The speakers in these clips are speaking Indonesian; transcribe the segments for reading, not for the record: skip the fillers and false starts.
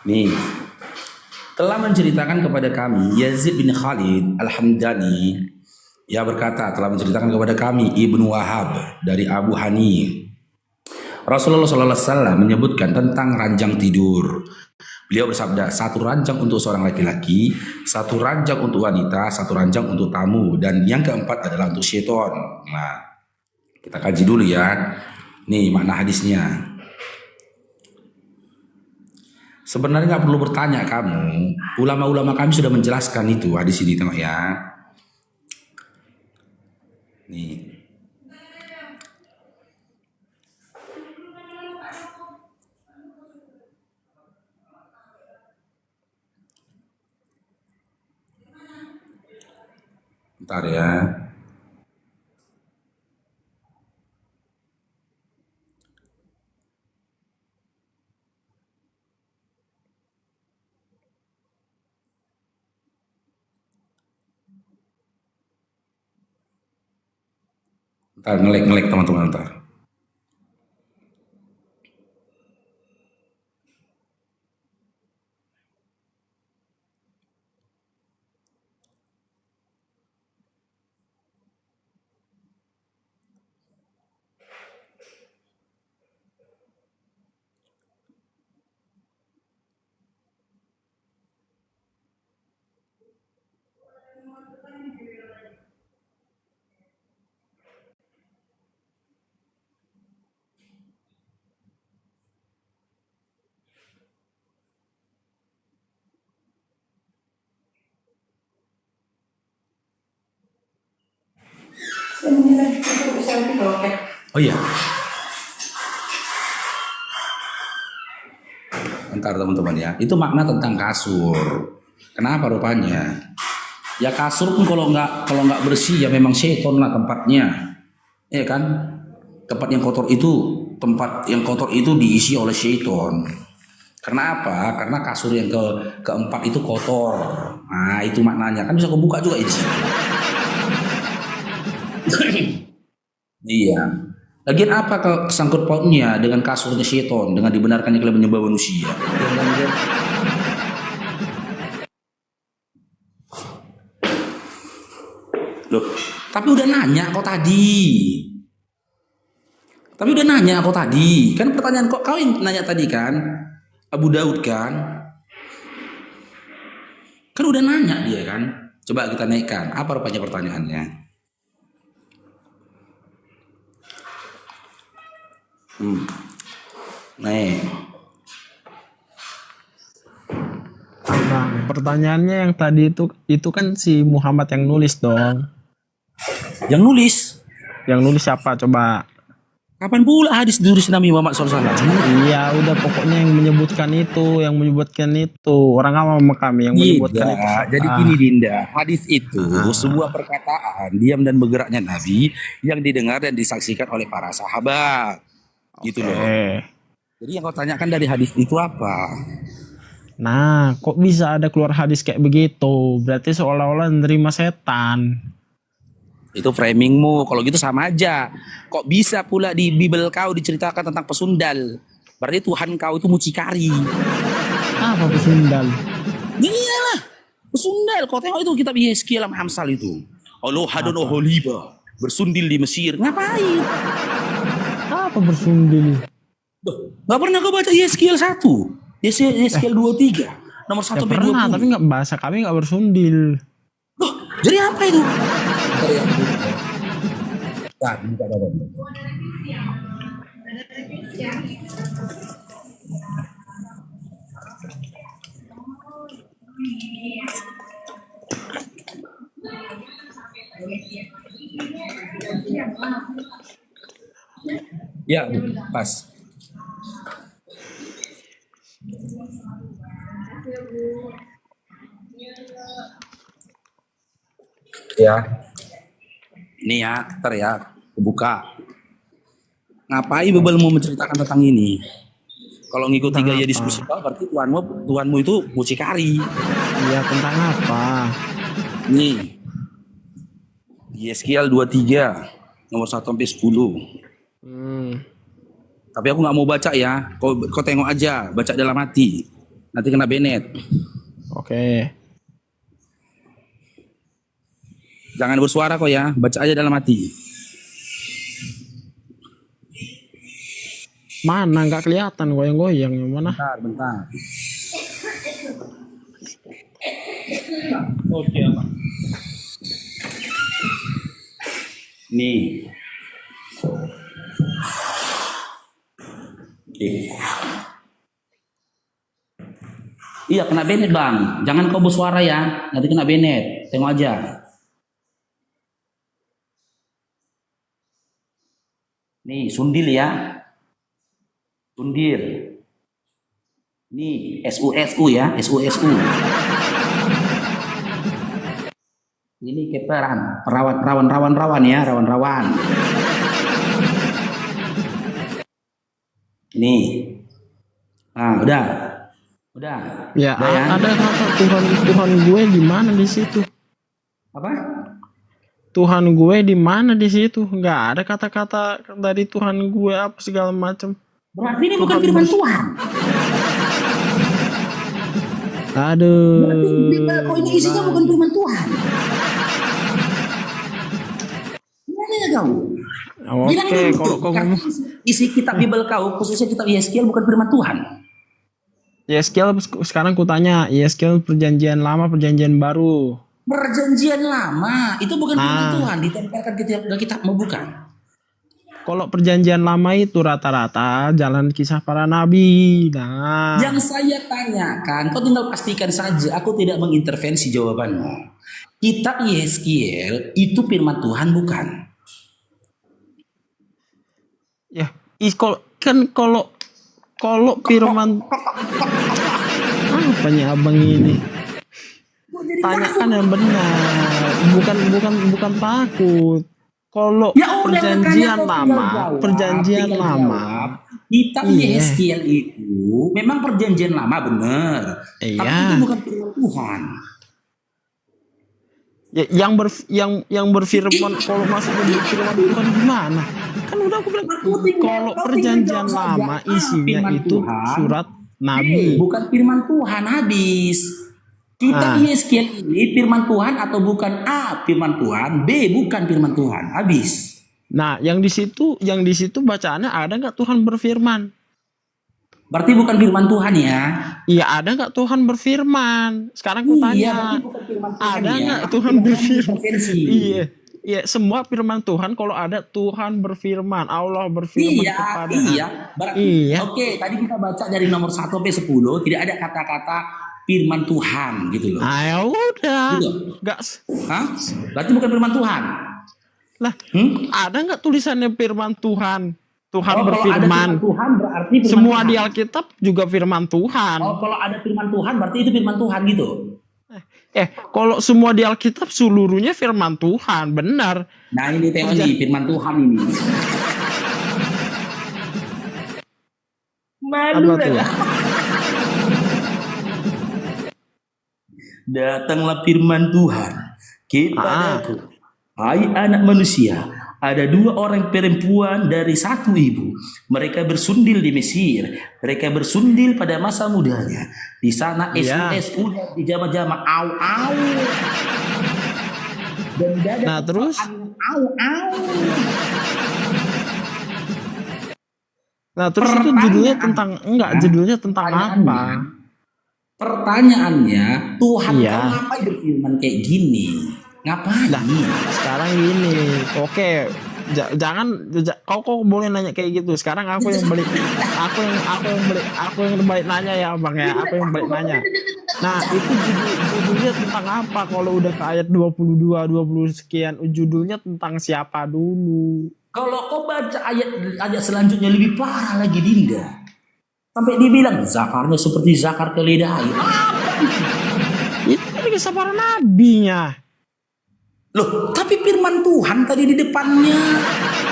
Nih, telah menceritakan kepada kami Yazid bin Khalid Al-Hamdani. Ia berkata, telah menceritakan kepada kami Ibnu Wahab dari Abu Hani. Rasulullah SAW menyebutkan tentang ranjang tidur. Beliau bersabda, satu ranjang untuk seorang laki-laki, satu ranjang untuk wanita, satu ranjang untuk tamu, dan yang keempat adalah untuk syaitan. Nah, kita kaji dulu ya. Nih makna hadisnya. Sebenarnya nggak perlu bertanya kamu. Ulama-ulama kami sudah menjelaskan itu hadis ini, tengok ya. Nih. Bentar ya. Bentar, ngelek teman-teman, bentar. Oh iya. Bentar teman-teman ya. Itu makna tentang kasur. Kenapa rupanya? Ya kasur pun kalau nggak bersih ya memang syaiton lah tempatnya. Ya kan? Tempat yang kotor itu diisi oleh syaiton. Karena apa? Karena kasur yang keempat itu kotor. Nah, itu maknanya. Kan bisa kebuka juga ini. Iya. Lagian apa sangkut pautnya dengan kasurnya syaiton dengan dibenarkannya kalian menyembah manusia? Loh, tapi udah nanya kok tadi. Kan pertanyaan kok kau yang nanya tadi kan? Abu Daud kan? Kan udah nanya dia kan? Coba kita naikkan. Apa rupanya pertanyaannya? Naik. Bang, pertanyaannya yang tadi itu kan si Muhammad yang nulis dong. Yang nulis? Yang nulis siapa coba? Kapan pula hadis ditulis Nabi Muhammad SAW? Iya, udah pokoknya yang menyebutkan itu orang awam kami yang menyebutkan itu. Jadi gini Dinda, hadis itu sebuah perkataan diam dan bergeraknya Nabi yang didengar dan disaksikan oleh para sahabat. Gitu loh. Jadi yang kau tanyakan dari hadis itu apa? Nah, kok bisa ada keluar hadis kayak begitu? Berarti seolah-olah menerima setan. Itu framingmu. Kalau gitu sama aja. Kok bisa pula di Bible kau diceritakan tentang pesundal? Berarti Tuhan kau itu mucikari. Apa pesundal? Iyalah, pesundal. Kau tengok itu kitab Yeskiel sama Amsal itu. Allah hadon oholiba bersundil di Mesir. Ngapain? Apa bersundil? Gak pernah kau baca Yeskiel 1? Yeskiel 23 nomor 1 sampai 20. Pernah, tapi nggak bahasa kami nggak bersundil. Loh, jadi apa itu? Ya, pas. Ya. Ini ya, ntar ya, buka. Ngapain Bebel mau menceritakan tentang ini? Kalau ngikuti gaya diskusi kau, berarti tuanmu itu mucikari. Iya, tentang apa? Nih. Yeskiel 23 nomor 1 sampai 10. Tapi aku nggak mau baca ya. Kau tengok aja, baca dalam hati. Nanti kena Bennett. Oke. Jangan bersuara kok ya, baca aja dalam hati. Mana nggak kelihatan goyang-goyang yang mana? Bentar. Oke, apa? Nih. Iya kena Bennett bang, jangan kau bersuara ya, nanti kena Bennett, tengok aja. Nih sundil ya, sundil. Nih SUSU ya, SUSU. Ini keperan, rawan ya, rawan. Nih, nah udah. Ya, Udah ya? ada kata Tuhan gue di mana di situ? Apa? Tuhan gue di mana di situ? Nggak ada kata-kata dari Tuhan gue apa segala macam. Berarti ini bukan firman Tuhan. Aduh. Berarti Bible kau ini isinya bukan firman Tuhan. Gimana ya kau? Oke, kalau kau ngomong isi kitab Bible kau, khususnya kitab Yeskiel bukan firman Tuhan. Yeskiel sekarang kutanya, Yeskiel perjanjian lama, perjanjian baru. Perjanjian lama itu bukan firman Tuhan, ditempelkan ke kitab bukan. Kalau perjanjian lama itu rata-rata jalan kisah para nabi. Nah, Yang saya tanyakan, kau tinggal pastikan saja. Aku tidak mengintervensi jawabanmu. Kitab Yeskiel itu firman Tuhan bukan? ya, kalau firman apanya abang ini? Tanyakan yang benar, bukan takut. Kalau Ya udah, perjanjian makanya kau tinggal jawab. Kitab Yeskiel itu memang perjanjian lama benar, tapi itu bukan firman Tuhan. Ya, yang berfirman kalau masuk ke firman Tuhan gimana? Kan udah aku bilang kalau perjanjian lama isinya itu surat nabi. Bukan firman Tuhan, habis. Kitab Yeskiel ini firman Tuhan atau bukan? A, firman Tuhan. B, bukan firman Tuhan. Habis. Nah, yang di situ bacaannya ada nggak Tuhan berfirman? Berarti bukan firman Tuhan ya? Iya, ada nggak Tuhan berfirman? Sekarang aku tanya, ada nggak Tuhan berfirman? Iya, semua firman Tuhan kalau ada Tuhan berfirman, Allah berfirman kepada. Iya. Oke, tadi kita baca dari nomor 1 sampai 10 tidak ada kata-kata firman Tuhan gitu loh. Ayo udah. Gitu. Nggak. Hah? Berarti bukan firman Tuhan. Lah, ada nggak tulisannya firman Tuhan? Tuhan berfirman. Kalau ada firman Tuhan berarti firman semua Tuhan. Di Alkitab juga firman Tuhan. Kalau ada firman Tuhan berarti itu firman Tuhan gitu. Kalau semua di Alkitab seluruhnya firman Tuhan, benar. Nah ini teori firman Tuhan ini. Malu ya. Datanglah firman Tuhan kepadaku. Hai anak manusia, ada 2 orang perempuan dari satu ibu. Mereka bersundil di Mesir. Mereka bersundil pada masa mudanya. Di sana SUS udah di jama-jama au. Dan dada. Nah terus? Au. Nah terus itu judulnya tentang judulnya tentang apa? Pertanyaannya, Tuhan kau ngapain berfirman kayak gini? Ngapain? Nah, sekarang gini, oke, jangan kau boleh nanya kayak gitu. Sekarang aku yang balik nanya ya bang ya, aku yang balik nanya. Nah itu judulnya tentang apa? Kalau udah ke ayat 22, 20 sekian, judulnya tentang siapa dulu? Kalau kau baca ayat selanjutnya lebih parah lagi Dinda. Sampai dibilang zakarnya seperti zakar keledai. Itu kan kisah para nabinya. Loh, tapi firman Tuhan tadi di depannya.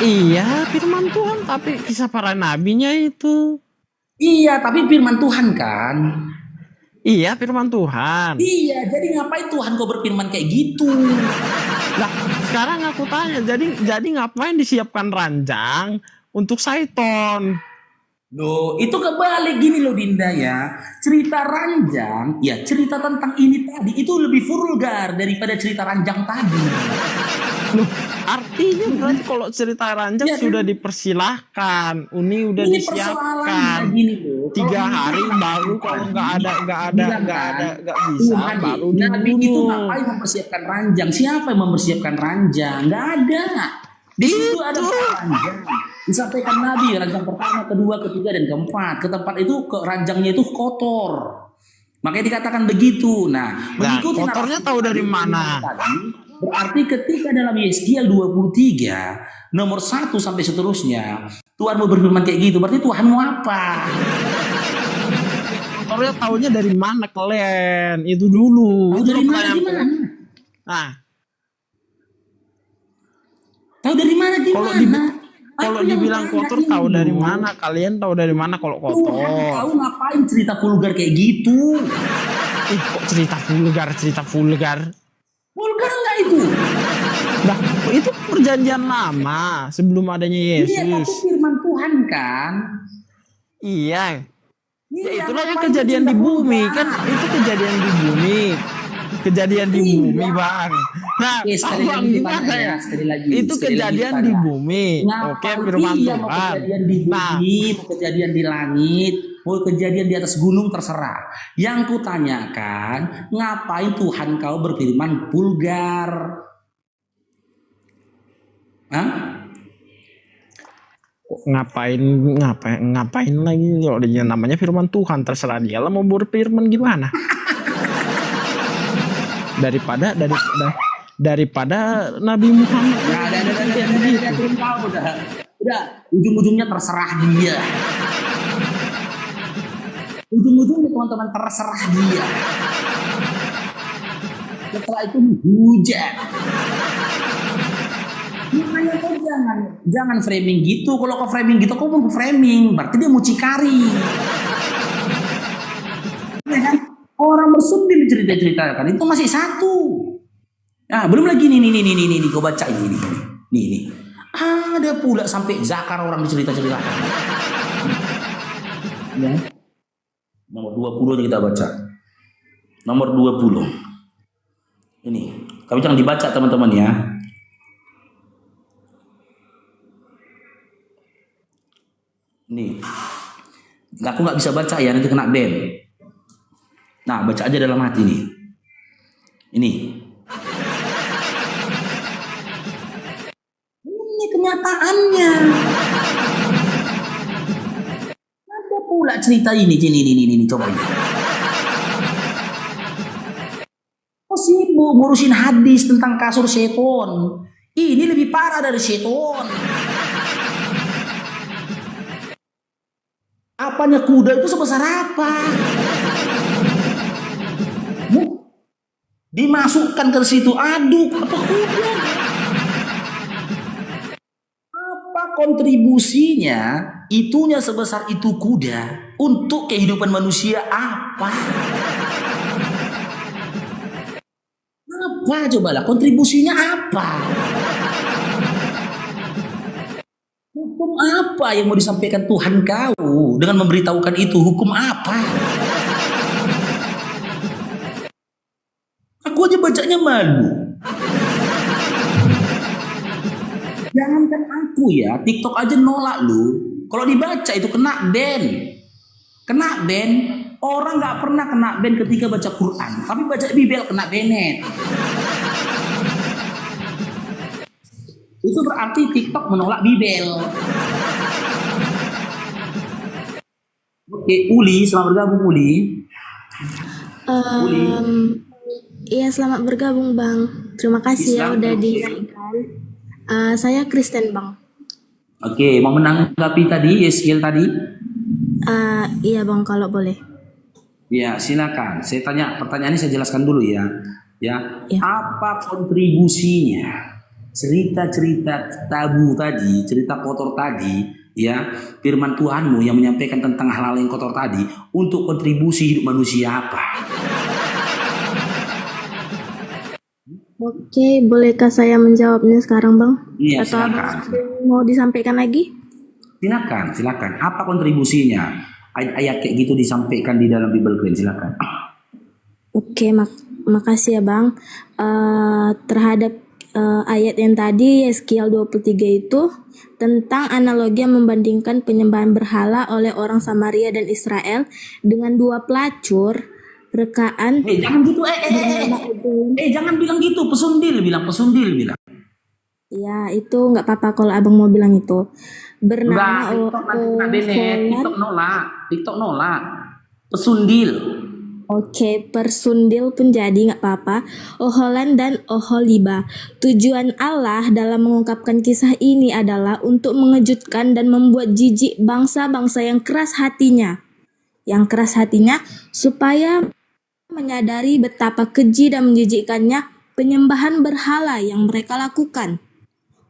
Iya, firman Tuhan, tapi kisah para nabinya itu. Iya, tapi firman Tuhan kan. Iya, firman Tuhan. Iya, jadi ngapain Tuhan kau berfirman kayak gitu? Lah, sekarang aku tanya, jadi ngapain disiapkan ranjang untuk Saiton? Loh, itu kebalik gini loh Dinda ya. Cerita ranjang, ya cerita tentang ini tadi itu lebih vulgar daripada cerita ranjang tadi. Loh, artinya berarti kalau cerita ranjang Ya, sudah dipersilahkan, Uni udah ini persoalannya disiapkan. gini loh. 3 hari baru kalau nggak bisa Tuhan baru Nabi itu dibunuh. ngapain mempersiapkan ranjang? Siapa yang mempersiapkan ranjang? Nggak ada. Di situ ada ranjang. Disampaikan Nabi ranjang pertama, kedua, ketiga, dan keempat. Ke tempat itu ranjangnya itu kotor. Makanya dikatakan begitu. Nah, mengikuti kotornya tahu dari mana? Tadi, berarti ketika dalam Yeskiel 23 nomor 1 sampai seterusnya Tuhan mau berfirman kayak gitu, berarti Tuhan mau apa? Kotornya tahunya dari mana kalian? Itu dulu. Tahu Itu dari mana pertanyaan. gimana? Nah, tahu dari mana gimana? Kalau dibilang kotor tahu dari mana? Kalian tahu dari mana kalau kotor? Tahu ngapain cerita vulgar kayak gitu? Kok cerita vulgar? Vulgar nggak itu? Nah, itu perjanjian lama sebelum adanya Yesus. Iya, tapi firman Tuhan kan. Iya. Iya, Ya itulah yang kejadian di bumi kan, itu kejadian di bumi. Kejadian di bumi, Bang. Nah, Bang gimana ya? Itu kejadian di bumi. Oke, firman Tuhan. Mau kejadian di bumi, mau kejadian di langit, mau kejadian di atas gunung terserah. Yang kutanyakan, ngapain Tuhan kau berfirman vulgar? Hah? Ngapain lagi kalau dia namanya firman Tuhan, terserah dia lah mau berfirman gimana. daripada Nabi Muhammad. Udah, ujung-ujungnya terserah dia. Ujung-ujungnya teman-teman terserah dia. Setelah itu hujan. Makanya kau jangan framing gitu. Kalau kau framing gitu, kau mau framing, berarti dia mucikari. Ya kan? Orang bersundil cerita-cerita kan itu masih satu. Nah, belum lagi nih, kau baca ini. Ada pula sampai zakar orang dicerita-ceritakan. Ya. Nomor 20 kita baca. Nomor 20. Ini, tapi jangan dibaca teman-teman ya. Nih, aku nggak bisa baca ya, nanti kena ban. Nah, baca aja dalam hati nih. Ini kenyataannya. Ada pula cerita ini, coba ini. Oh sibuk ngurusin hadis tentang kasur seton. Ini lebih parah dari seton. Apanya kuda itu sebesar apa? Dimasukkan ke situ, aduh, apa kuda? Apa kontribusinya? Itunya sebesar itu kuda untuk kehidupan manusia apa? Apa cobalah kontribusinya apa? Hukum apa yang mau disampaikan Tuhan kau dengan memberitahukan itu? Hukum apa? Aku aja bacanya malu. Jangankan aku ya, TikTok aja nolak lu. Kalau dibaca itu kena ban. Kena ban. Orang nggak pernah kena ban ketika baca Quran, tapi baca Bible kena banet. Itu berarti TikTok menolak Bible. Oke, Uli, selamat bergabung Uli. Uli. Iya, selamat bergabung Bang. Terima kasih ya udah dinaikkan. Saya Kristen Bang. Oke, mau menanggapi tadi Yeskiel tadi? Iya Bang, kalau boleh. Ya, silakan. Saya tanya pertanyaan ini, saya jelaskan dulu ya. Ya, apa kontribusinya cerita-cerita tabu tadi, cerita kotor tadi, ya, firman Tuhanmu yang menyampaikan tentang hal-hal yang kotor tadi untuk kontribusi hidup manusia apa? Oke, bolehkah saya menjawabnya sekarang Bang? Iya, Atau silakan. Abang ada yang mau disampaikan lagi? Silakan. Apa kontribusinya? Ayat kayak gitu disampaikan di dalam Bible Clean, silakan. Oke, makasih ya Bang. Terhadap ayat yang tadi Yeskiel 23 itu tentang analogi yang membandingkan penyembahan berhala oleh orang Samaria dan Israel dengan dua pelacur rekaan Jangan gitu. bernama Odin. Jangan bilang gitu. Pesundil bilang. Ya, itu nggak apa-apa kalau abang mau bilang itu. Bernama TikTok nolak. Pesundil. Oke, persundil pun jadi nggak apa-apa. Oholan dan Oholiba. Tujuan Allah dalam mengungkapkan kisah ini adalah untuk mengejutkan dan membuat jijik bangsa-bangsa yang keras hatinya. Supaya menyadari betapa keji dan menjijikkannya penyembahan berhala yang mereka lakukan.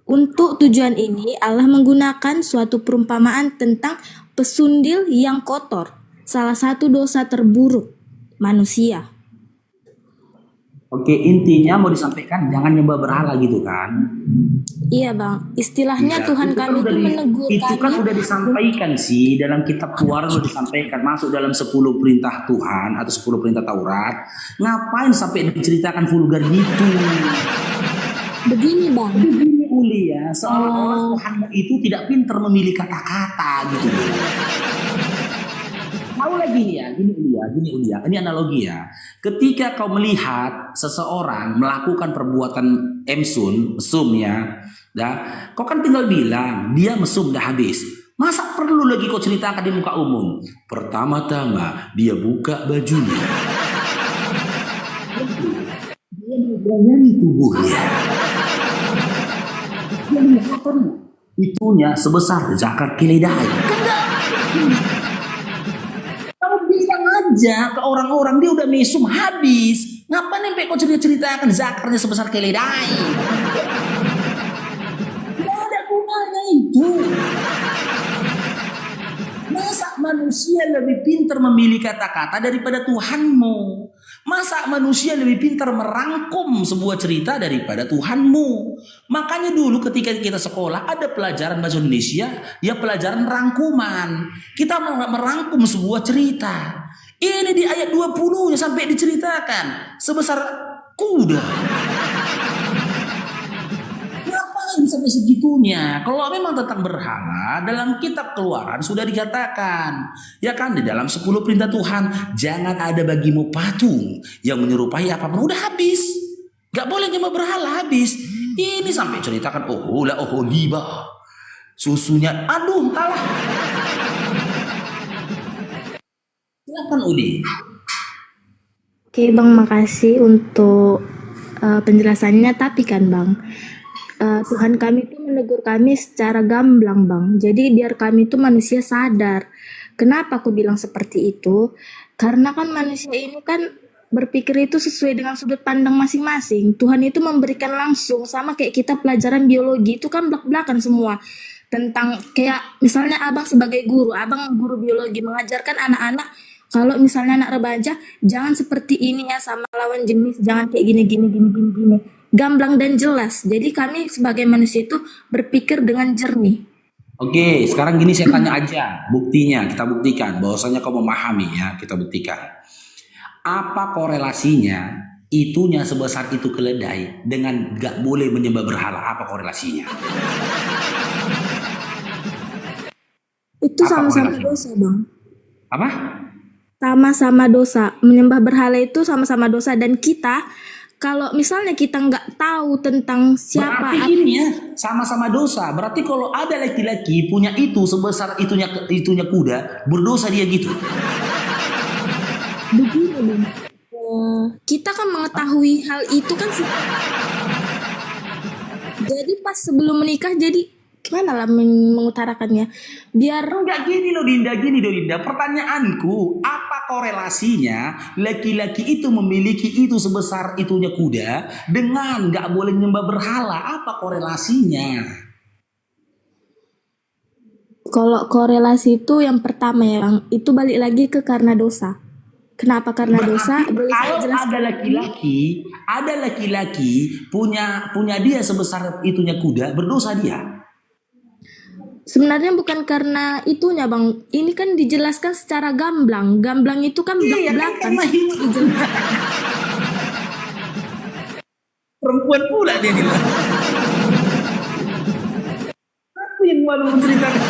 Untuk tujuan ini, Allah menggunakan suatu perumpamaan tentang pesundil yang kotor, salah satu dosa terburuk manusia. Oke, intinya mau disampaikan jangan nyembah berhala gitu kan? Iya Bang, istilahnya Tuhan kami itu menegur itu kan kami. udah disampaikan sih dalam kitab Keluaran, udah disampaikan masuk dalam 10 perintah Tuhan atau 10 perintah Taurat. Ngapain sampai diceritakan vulgar gitu? Begini Bang, Uli ya, seolah-olah Tuhanmu itu tidak pintar memilih kata-kata gitu. Tahu lagi nih ya, gini Uli ya, ini analogi ya. Ketika kau melihat seseorang melakukan perbuatan mesum ya, kau kan tinggal bilang dia mesum dah habis. Masa perlu lagi kau ceritakan di muka umum? Pertama-tama dia buka bajunya, dia menyanyi tubuhnya, dia melakukan itunya sebesar zakat keledai. Kamu bilang aja ke orang-orang dia udah mesum habis. Ngapain sampai kau ceritakan zakarnya sebesar keledai? Tidak ada gunanya itu. Masa manusia lebih pintar memilih kata-kata daripada Tuhanmu? Masa manusia lebih pintar merangkum sebuah cerita daripada Tuhanmu? Makanya dulu ketika kita sekolah ada pelajaran bahasa Indonesia, ya pelajaran rangkuman. Kita merangkum sebuah cerita. Ini di ayat 20-nya sampai diceritakan sebesar kuda. Ngapain sampai segitunya? Kalau memang tentang berhala, dalam kitab Keluaran sudah dikatakan, ya kan, di dalam 10 perintah Tuhan, jangan ada bagimu patung yang menyerupai apapun. Udah habis, gak boleh nyembah berhala, habis. Ini sampai ceritakan Oholiba, susunya, aduh kalah. Silakan Uli. Oke Bang, makasih untuk penjelasannya. Tapi kan Bang, Tuhan kami itu menegur kami secara gamblang Bang. Jadi biar kami itu manusia sadar. Kenapa aku bilang seperti itu? Karena kan manusia ini kan berpikir itu sesuai dengan sudut pandang masing-masing. Tuhan itu memberikan langsung, sama kayak kita pelajaran biologi itu kan belak-belakan semua. Tentang kayak misalnya abang sebagai guru, abang guru biologi mengajarkan anak-anak, kalau misalnya anak remaja jangan seperti ini ya sama lawan jenis, jangan kayak gini. Gamblang dan jelas. Jadi kami sebagai manusia itu berpikir dengan jernih. Oke, sekarang gini saya tanya aja, buktinya kita buktikan bahwasanya kau memahami ya, kita buktikan. Apa korelasinya itunya sebesar itu keledai dengan gak boleh menyembah berhala? Apa korelasinya? Itu sama-sama dosa Bang. Apa? Sama-sama dosa. Menyembah berhala itu sama-sama dosa. Dan kita, kalau misalnya kita nggak tahu tentang siapa, berarti ini ya sama-sama dosa. Berarti kalau ada laki-laki punya itu sebesar itunya kuda, berdosa dia gitu. begini Bang. Kita kan mengetahui hal itu kan jadi pas sebelum menikah, jadi gimana lah mengutarakannya biar enggak gini loh Dinda. Pertanyaanku, apa korelasinya laki-laki itu memiliki itu sebesar itunya kuda dengan nggak boleh nyembah berhala? Apa korelasinya? kalau korelasi itu yang pertama ya Bang, itu balik lagi ke karena dosa. Kenapa karena dosa? Boleh saya Kalau jelaskan? ada laki-laki punya dia sebesar itunya kuda, berdosa dia. Sebenarnya bukan karena itunya bang, ini kan dijelaskan secara gamblang. Gamblang itu kan Iya kan belak-belakan. karena itu Dijelaskan. perempuan pula dia nih. Aku yang malu menceritakan.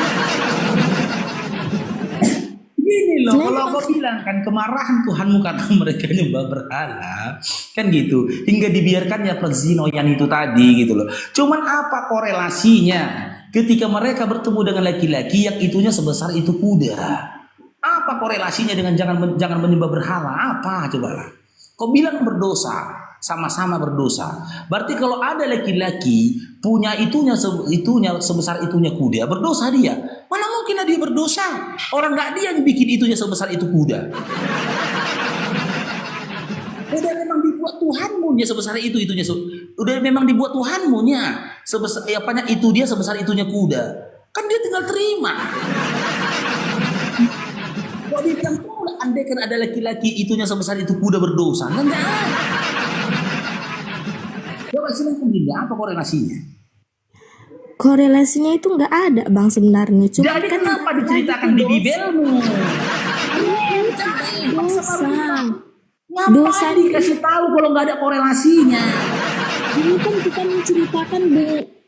Gini loh, kalau kau bilang kan kemarahan Tuhanmu karena mereka nyembah berhala, kan gitu. Hingga dibiarkannya perzinoyan itu tadi gitu loh. Cuman apa korelasinya ketika mereka bertemu dengan laki-laki yang itunya sebesar itu kuda? Apa korelasinya dengan jangan menyembah berhala? Apa cobalah? Kau bilang berdosa, sama-sama berdosa. Berarti kalau ada laki-laki punya itunya sebesar itunya kuda, berdosa dia. Mana mungkin dia berdosa? Orang nggak dia yang bikin itunya sebesar itu kuda. Udah memang dibuat Tuhanmu nya sebesar itunya. Udah memang dibuat Tuhanmu nya sebesar apanya itu dia sebesar itunya kuda. Kan dia tinggal terima. Kok dia bilang pula andai kan ada laki-laki itunya sebesar itu kuda berdosa? Enggak ada. Coba silahkan Dinda, apa korelasinya? Korelasinya itu nggak ada bang sebenarnya. Cuma Jadi kan kenapa diceritakan di Bibelmu? dosa. Dosa dikasih tahu kalau nggak ada korelasinya. Ini kan kita menceritakan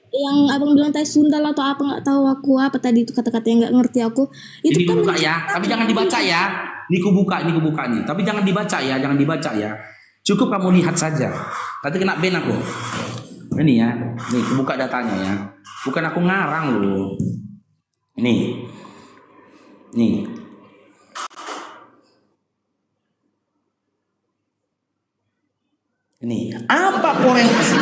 yang abang bilang tadi sundal atau apa nggak tahu aku apa tadi itu kata-kata yang nggak ngerti aku. Itu Ini kan buka ya, tapi jangan dibaca ya. Ini kubuka nih. Tapi jangan dibaca ya. Cukup kamu lihat saja. Nanti kena ban aku. Ini ya, nih kubuka datanya ya. Bukan aku ngarang loh. Nih. Ini apa korelasi?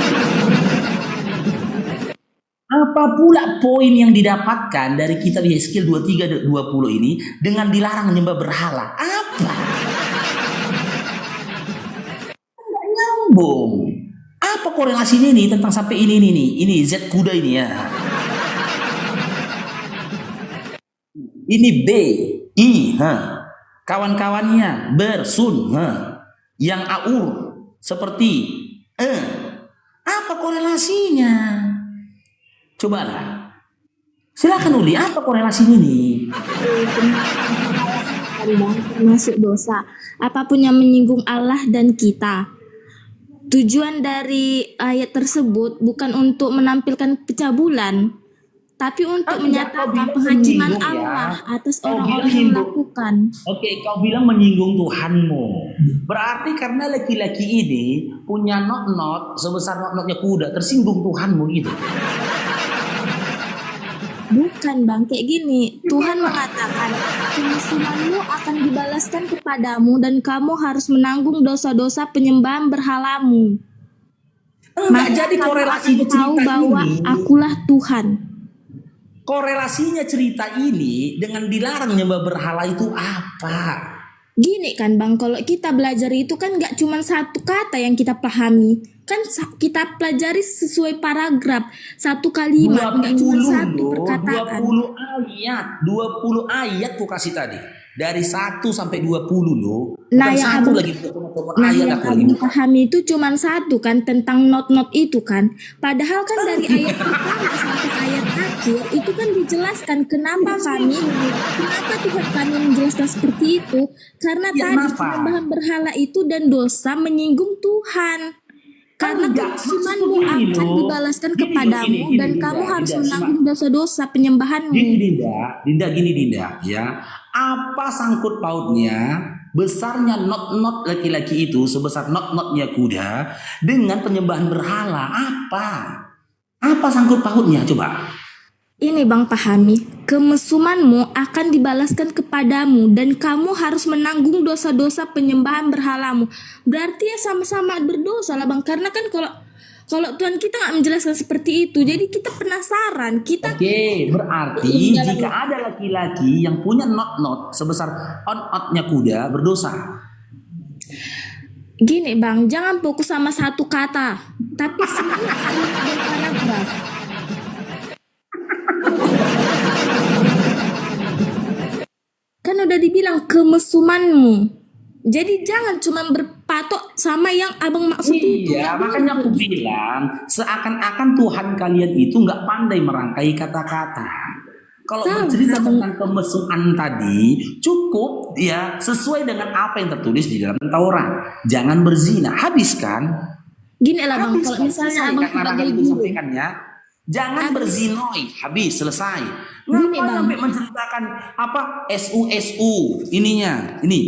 Apa pula poin yang didapatkan dari kitab Yeskiel 23:20 ini dengan dilarang menyembah berhala? Apa? Enggak nyambung. Apa korelasinya ini tentang sampai ini Z kuda ini ya. Ini B, I, kawan-kawannya bersun, yang aur seperti apa korelasinya? Cobalah. Silakan Uli, apa korelasinya nih? termasuk dosa. Apapun yang menyinggung Allah dan kita. Tujuan dari ayat tersebut bukan untuk menampilkan pencabulan, tapi untuk menyatakan penghakiman Allah atas orang-orang yang melakukan. Oke, kau bilang menyinggung Tuhanmu. Berarti karena laki-laki ini punya not sebesar not-notnya kuda, tersinggung Tuhanmu gitu. Bukan bang, kayak gini. Tuhan mengatakan, kemisumanmu akan dibalaskan kepadamu dan kamu harus menanggung dosa-dosa penyembahan berhalamu. Enggak, jadi korelasinya tahu cerita bahwa ini. akulah Tuhan. Korelasinya cerita ini dengan dilarang menyembah berhala itu apa? Gini kan bang, kalau kita belajar itu kan gak cuma satu kata yang kita pahami. Kan kita pelajari sesuai paragraf, satu kalimat, gak cuma satu perkataan. 20 ayat ku kasih tadi. Dari 1 sampai 20 loh. Nah, Bukan yang satu abang, lagi yang abang pahami itu cuma satu kan, tentang not-not itu kan. Padahal kan dari ayat pertama sampai ayat akhir itu kan dijelaskan kenapa Tuhan kami menjelaskan seperti itu. Karena tadi penyembahan berhala itu dan dosa menyinggung Tuhan. Karena kemisumanmu akan dibalaskan kepadamu dan kamu harus menanggung dosa-dosa penyembahanmu. Gini Dinda, ya. Apa sangkut pautnya besarnya not laki-laki itu sebesar not-notnya kuda dengan penyembahan berhala? Apa sangkut pautnya coba? Ini bang pahami, kemesumanmu akan dibalaskan kepadamu dan kamu harus menanggung dosa-dosa penyembahan berhalamu. Berarti ya sama-sama berdosa lah bang, karena kan kalau Tuhan kita nggak menjelaskan seperti itu, jadi kita penasaran. Oke, berarti jika ada laki-laki yang punya not sebesar on-otnya kuda berdosa. Gini bang, jangan fokus sama satu kata, tapi semua kalimat dan paragraf. Kan udah dibilang kemesumanmu. Jadi jangan cuma berpatok sama yang abang maksud itu. Iya, makanya aku bilang seakan-akan Tuhan kalian itu nggak pandai merangkai kata-kata. Kalau Salah, bercerita Bang. tentang kemesuhan tadi, cukup ya sesuai dengan apa yang tertulis di dalam Taurat. Jangan berzina. Habis kan? Gini lah Bang, Habis kalau kan? misalnya Selesai Abang kan sebagai larangan itu guru, disampaikannya. Jangan Habis. berzinoi. Habis, selesai. Gini, Ngapain Bang. sampai menceritakan apa SU ininya? Ini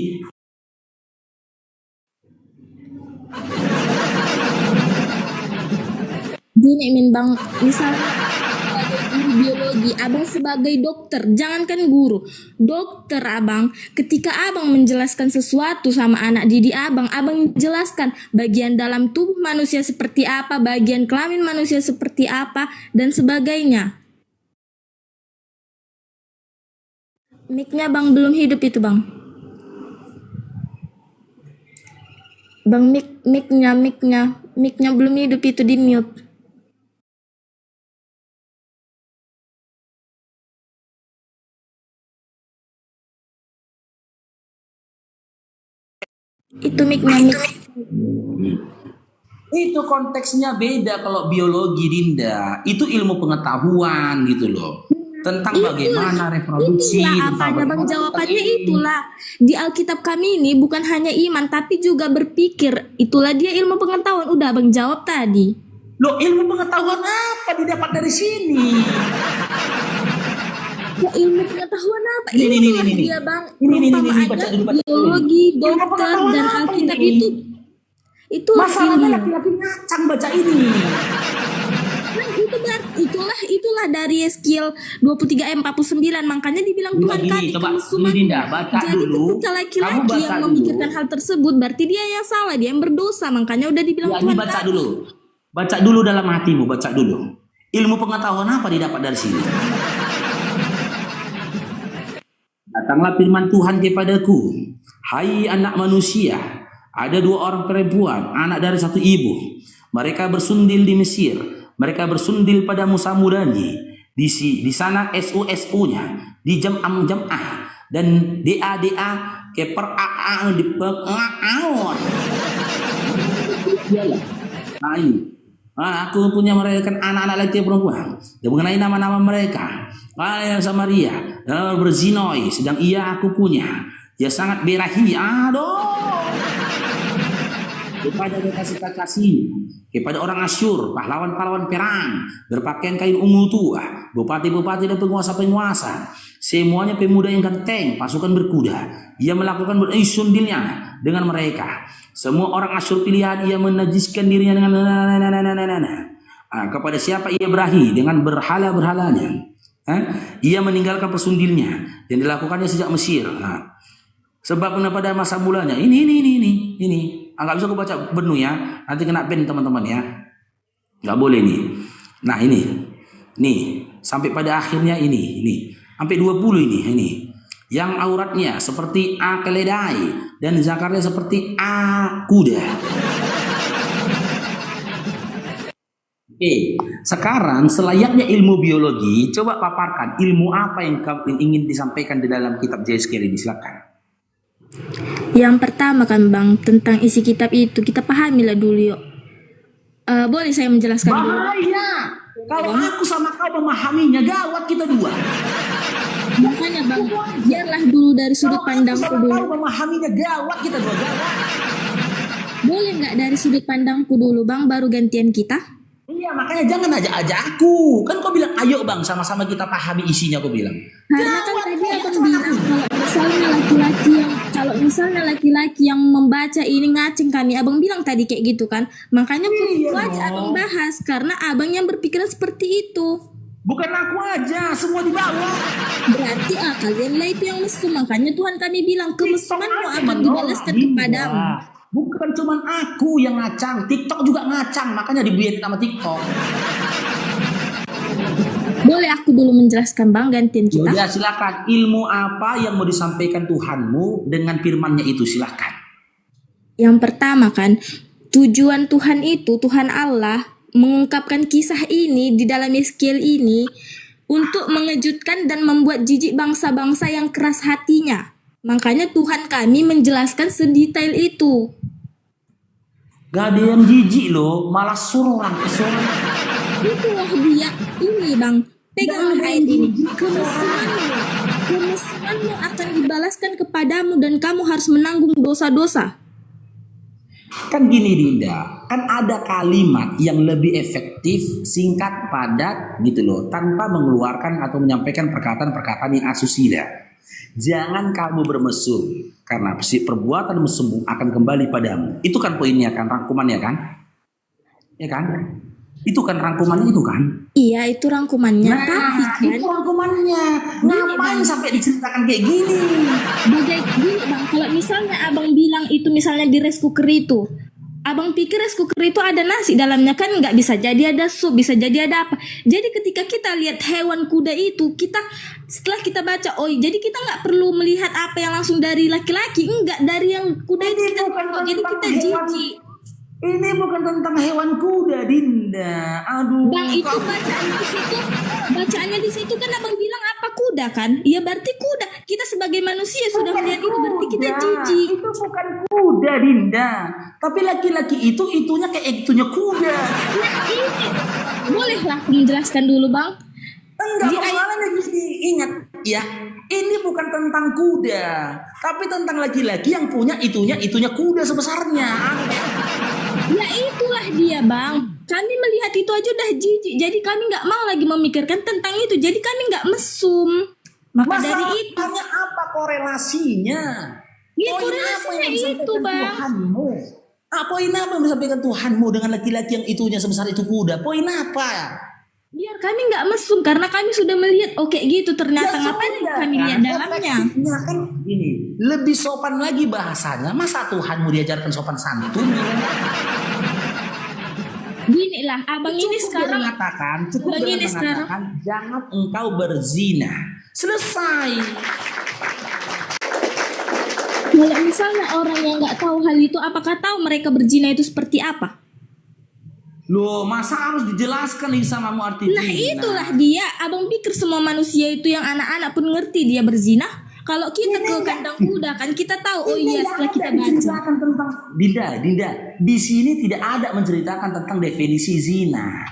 gini Min Bang, misalnya sebagai guru biologi, Abang sebagai dokter, jangankan guru, dokter Abang, ketika Abang menjelaskan sesuatu sama anak didik Abang, Abang jelaskan bagian dalam tubuh manusia seperti apa, bagian kelamin manusia seperti apa, dan sebagainya. Mic-nya Bang belum hidup itu Bang. Bang mic-nya belum hidup itu, di mute. Itu mic-nya. itu konteksnya beda kalau biologi, Dinda. Itu ilmu pengetahuan gitu loh. Tentang bagaimana reproduksi, Itulah tentang apanya Bang, bagaimana jawabannya itulah. Di Alkitab kami ini bukan hanya iman tapi juga berpikir. Itulah dia ilmu pengetahuan. Udah Bang jawab tadi. Loh, ilmu pengetahuan apa didapat dari sini? Ya, ilmu pengetahuan apa? Ini, Itulah ini. dia Bang. Ini, Perumpamaan baca dulu, baca dulu. biologi, Ilmu dokter, pengetahuan dan apa Alkitab ini? itulah Masalahnya ilmu. laki-laki ngacang baca ini. Kan itulah dari skill 23 ayat 49, makanya dibilang Udah Tuhan gini, kami coba kemesuman. ini, Dinda, baca Jadi dulu. ketika Kamu laki-laki baca yang dulu. memikirkan hal tersebut, berarti dia yang salah, dia yang berdosa, makanya udah dibilang Ya, ini Tuhan baca kami. dulu. Baca dulu dalam hatimu, baca dulu. Ilmu pengetahuan apa didapat dari sini? Datanglah firman Tuhan kepadaku, hai anak manusia, ada dua orang perempuan, anak dari satu ibu. Mereka bersundil di Mesir, mereka bersundil pada Musa mudanya. Di sana SU-nya, di jam'ah dan DA ke pera'ang di pera'ang. Nah ini. Aku punya mereka anak-anak laki perempuan. Dan mengenai nama-nama mereka, yang Samaria berzinoi, sedang ia aku punya. Dia sangat berahi. Aduh. Kepada kekasih-kekasih, kepada orang Asyur, pahlawan-pahlawan perang, berpakaian kain ungu tua, bupati-bupati dan penguasa-penguasa, semuanya pemuda yang ganteng, pasukan berkuda. Ia melakukan sundilnya dengan mereka. Semua orang Asyur pilihan ia menajiskan dirinya dengan kepada siapa ia berahi dengan berhala-berhalanya. Ia meninggalkan persundilnya yang dilakukannya sejak Mesir. Sebab pada masa mulanya ini. Nggak bisa aku baca penuh ya, nanti kena ban teman-teman ya, nggak boleh nih. Nah ini sampai pada akhirnya ini sampai 20 ini yang auratnya seperti A keledai dan zakarnya seperti A kuda. Oke, sekarang selayaknya ilmu biologi, coba paparkan ilmu apa yang ingin disampaikan di dalam kitab Yeskel ini, silakan. Yang pertama kan Bang, tentang isi kitab itu kita pahamilah dulu yuk. Boleh saya menjelaskan dulu? Bahaya. Kalau aku sama kau memahaminya, gawat kita dua. Makanya Bang, biarlah dulu dari sudut pandangku Kalau dulu. kau memahaminya, gawat kita dua, gawat. Boleh nggak dari sudut pandangku dulu Bang, baru gantian kita? Iya, makanya jangan ajak aku. Kan kau bilang, ayo Bang, sama-sama kita pahami isinya, kau bilang. Karena kan tadi Abang bilang kalau misalnya laki-laki yang membaca ini ngaceng kami, Abang bilang tadi kayak gitu kan. Makanya aku aja Abang bahas karena Abang yang berpikiran seperti itu. Bukan aku aja, semua di bawah. Berarti kalianlah itu yang mesum. Makanya Tuhan kami bilang kemesumanmu akan dibalaskan kepadamu. Bukan cuman aku yang ngacang, TikTok juga ngacang, makanya dibiarin sama TikTok. Boleh aku dulu menjelaskan Bang, gantian kita? Ya silakan. Ilmu apa yang mau disampaikan Tuhanmu dengan firman-Nya itu, silakan. Yang pertama kan, tujuan Tuhan itu, Tuhan Allah mengungkapkan kisah ini di dalam Yeskel ini untuk mengejutkan dan membuat jijik bangsa-bangsa yang keras hatinya. Makanya Tuhan kami menjelaskan sedetail itu. Gak ada yang jijik loh, malah suruh orang ke Itulah dia ini Bang, Peganglah ayat ini. Kemesumanmu akan dibalaskan kepadamu dan kamu harus menanggung dosa-dosa. Kan gini Dinda, kan ada kalimat yang lebih efektif, singkat, padat gitu loh, tanpa mengeluarkan atau menyampaikan perkataan-perkataan yang asusila. Jangan kamu bermesum, karena perbuatan mesum akan kembali padamu. Itu kan poinnya kan, rangkumannya kan? Ya kan? Itu kan rangkumannya itu kan? Iya, itu rangkumannya. Nah, Tapi kan itu rangkumannya. Ngapain sampai diceritakan kayak gini? gini bang, kalau misalnya abang bilang itu misalnya di rice cooker itu, abang pikir rice cooker itu ada nasi dalamnya, kan nggak, bisa jadi ada sup, bisa jadi ada apa. Jadi ketika kita lihat hewan kuda itu, kita setelah kita baca, oh jadi kita nggak perlu melihat apa yang langsung dari laki-laki, enggak, dari yang kuda itu kita tahu. Jadi kita jijik. Ini bukan tentang hewan kuda, Dinda. Aduh. Bang, itu bacaannya di situ kan abang bilang apa kuda kan? Iya berarti kuda. Kita sebagai manusia sudah melihat itu, berarti kita jijik. Itu bukan kuda, Dinda. Tapi laki-laki itu itunya kayak itunya kuda. Nah ini, bolehlah aku menjelaskan dulu bang. Enggak, masalahnya gini, ingat ya. Ini bukan tentang kuda, tapi tentang laki-laki yang punya itunya kuda sebesarnya. Ya itulah dia bang. Kami melihat itu aja udah jijik. Jadi kami nggak mau lagi memikirkan tentang itu. Jadi kami nggak mesum. Maka dari itu. Masalahnya apa korelasinya? Ya korelasinya itu bang. Tuhanmu. Poin apa yang disampaikan Tuhanmu dengan laki-laki yang itunya sebesar itu kuda? Poin apa? Biar kami nggak mesum karena kami sudah melihat oke gitu, ternyata Ya ngapain sudah, kami lihat dalamnya. efektifnya kan ini lebih sopan lagi bahasanya. Masa Tuhanmu diajarkan sopan santun? Gini lah, abang ini sekarang cukup abang ini sekarang mengatakan jangan engkau berzina. Selesai. kalau misalnya orang yang nggak tahu hal itu, apakah tahu mereka berzina itu seperti apa? Loh, masa harus dijelaskan nih sama mu arti Nah zina? itulah dia, abang pikir semua manusia itu yang anak-anak pun ngerti dia berzina. Kalau kita ke kandang kuda kan kita tahu, oh iya setelah kita baca. Menceritakan tentang Dinda, di sini tidak ada menceritakan tentang definisi zina.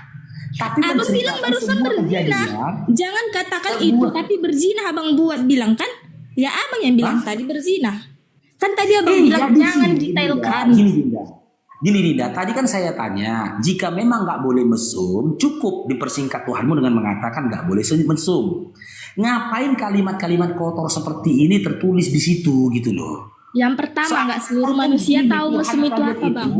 Tapi Abang bilang barusan berzina. Jangan katakan itu, tapi berzina abang buat bilang kan? Ya abang yang bilang tadi berzina. Kan tadi abang bilang jangan detailkan. Gini Dinda, tadi kan saya tanya, jika memang nggak boleh mesum, cukup dipersingkat Tuhanmu dengan mengatakan nggak boleh mesum. Ngapain kalimat-kalimat kotor seperti ini tertulis di situ gitu loh? Yang pertama, nggak seluruh manusia tahu mesum itu apa bang.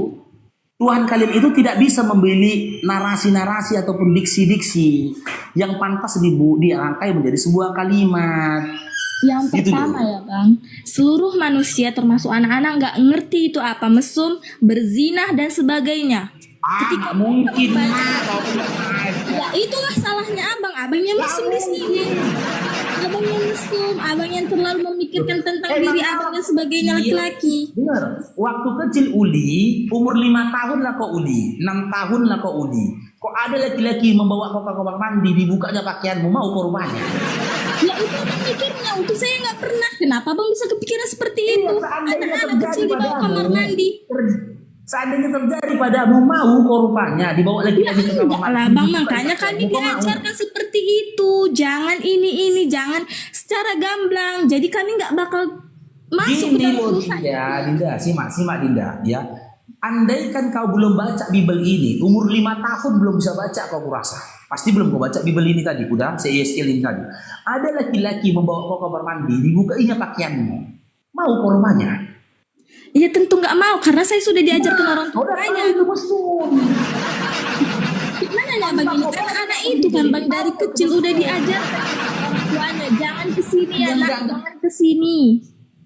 Tuhan kalian itu tidak bisa membeli narasi-narasi ataupun diksi-diksi yang pantas dirangkai menjadi sebuah kalimat. Yang pertama ya bang, seluruh manusia termasuk anak-anak nggak ngerti itu apa mesum, berzinah dan sebagainya. Ketika mungkin ya itulah salahnya abangnya mesum di sini. Abangnya mesum, abang yang terlalu memikirkan tentang diri abang dan sebagainya laki-laki. Bener, waktu kecil Uli, umur 5 tahun lah kok Uli, 6 tahun lah kok Uli. Kok ada laki-laki membawa kau ke kamar mandi, dibukanya pakaianmu, mau ke rumahnya? Ya itu mikirnya, untuk saya nggak pernah. Kenapa bang bisa kepikiran seperti itu? Anak-anak kecil dibawa kamar mandi. Seandainya terjadi padamu, mau ke rumahnya, dibawa lagi-lagi ke kamar mandi. Lah bang, makanya kami diajarkan seperti itu. Jangan ini, jangan secara gamblang. Jadi kami nggak bakal masuk ke dalam dosa. Ya, Dinda, simak Dinda, ya. Andaikan kau belum baca Bible ini, umur 5 tahun belum bisa baca, kau kurasa pasti belum kau baca Bible ini tadi, udah CESL ini tadi. Ada laki-laki membawa kau ke kamar mandi, dibukainya pakaianmu, mau ke rumahnya? Ya tentu nggak mau, karena saya sudah diajarkan orang tua saya. Gimana ya bang ini? Kan anak itu kan bang dari kecil udah diajarkan orang tuanya, jangan kesini anak, jangan kesini.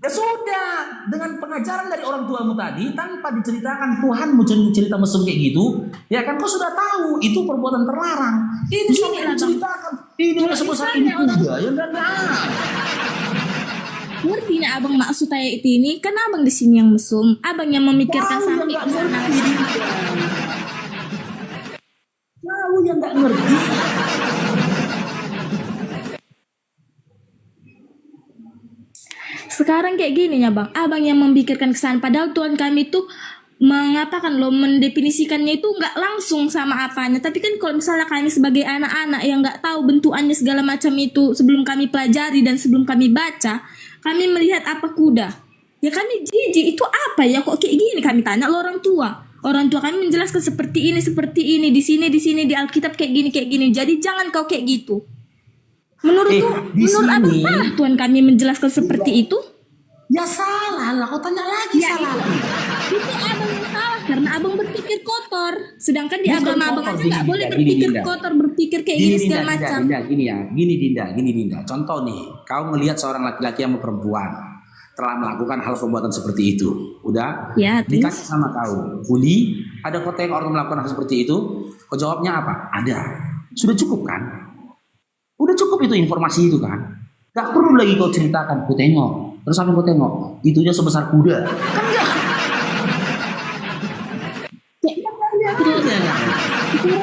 Ya sudah, dengan pengajaran dari orang tuamu tadi, tanpa diceritakan Tuhanmu cerita mesum kayak gitu, ya kan kau sudah tahu itu perbuatan terlarang. Ini sampai diceritakan, ini sebesar ini juga, ya enggak. Ngertinya abang maksud saya ini, kan abang di sini yang mesum, abang yang memikirkan sampai ke sana. Tahu yang nggak ngerti. Sekarang kayak gini ya bang, abang yang memikirkan kesana, padahal Tuhan kami tuh mengatakan loh, mendefinisikannya itu nggak langsung sama apanya. Tapi kan kalau misalnya kami sebagai anak-anak yang nggak tahu bentukannya segala macam itu, sebelum kami pelajari dan sebelum kami baca, kami melihat apa kuda, ya kami jijik, itu apa ya kok kayak gini, kami tanya lo orang tua. Orang tua kami menjelaskan seperti ini, di sini di Alkitab kayak gini. Jadi jangan kau kayak gitu. Menurut abang salah Tuhan kami menjelaskan seperti itu? Ya salah lah, kau tanya lagi salah. Itu abang yang salah karena abang berpikir kotor. Sedangkan di Bukan agama abang kotor, aja gini, nggak boleh Dinda, berpikir Dinda. kotor, berpikir kayak gini segala macam. Gini Dinda. Contoh nih, kau melihat seorang laki-laki yang perempuan telah melakukan hal perbuatan seperti itu. Udah? Ya, terus? Dikasih sama kau. Uli, ada kau tengok orang melakukan hal seperti itu? Kau jawabnya apa? Ada. Sudah cukup kan? Udah cukup itu informasi itu kan? Gak perlu lagi kau ceritakan. Kau tengok. Terus apa kau tengok? Itunya sebesar kuda. Kan enggak? Terus sekarang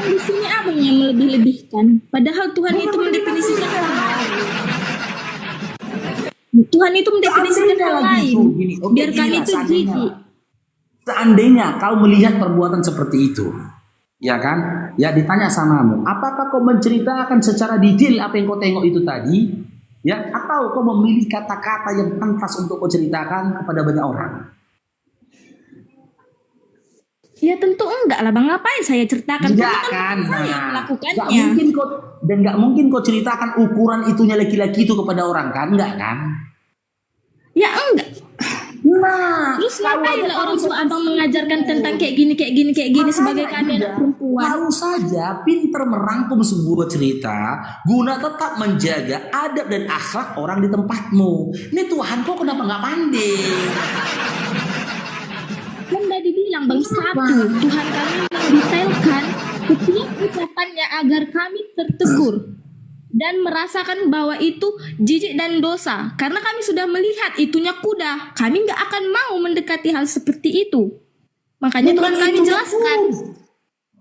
di sini abang yang melebih-lebihkan. Padahal Tuhan itu mendefinisikan hal lain. Tuhan itu mendefinisikan hal lain. Biar kami itu jijik. Seandainya kau melihat perbuatan seperti itu, ya kan? Ya ditanya samamu, apakah kau menceritakan secara detail apa yang kau tengok itu tadi? Ya, atau kau memilih kata-kata yang pantas untuk kau ceritakan kepada banyak orang? Ya tentu enggak lah bang, ngapain saya ceritakan? Enggak Karena kan? saya Nah, melakukannya. nggak mungkin kau ceritakan ukuran itunya laki-laki itu kepada orang kan? Enggak kan? Ya enggak. Nah, Terus ngapain lah orang tua abang mengajarkan tentang kayak gini sebagai kami anak perempuan? Tahu saja pinter merangkum sebuah cerita guna tetap menjaga adab dan akhlak orang di tempatmu. Ini Tuhan kok kenapa nggak pandai? Kan udah dibilang bang, satu, Tuhan kami mendetailkan setiap ucapannya agar kami tertegur dan merasakan bahwa itu jijik dan dosa. Karena kami sudah melihat itunya kuda, kami nggak akan mau mendekati hal seperti itu. Makanya Tuhan kami jelaskan.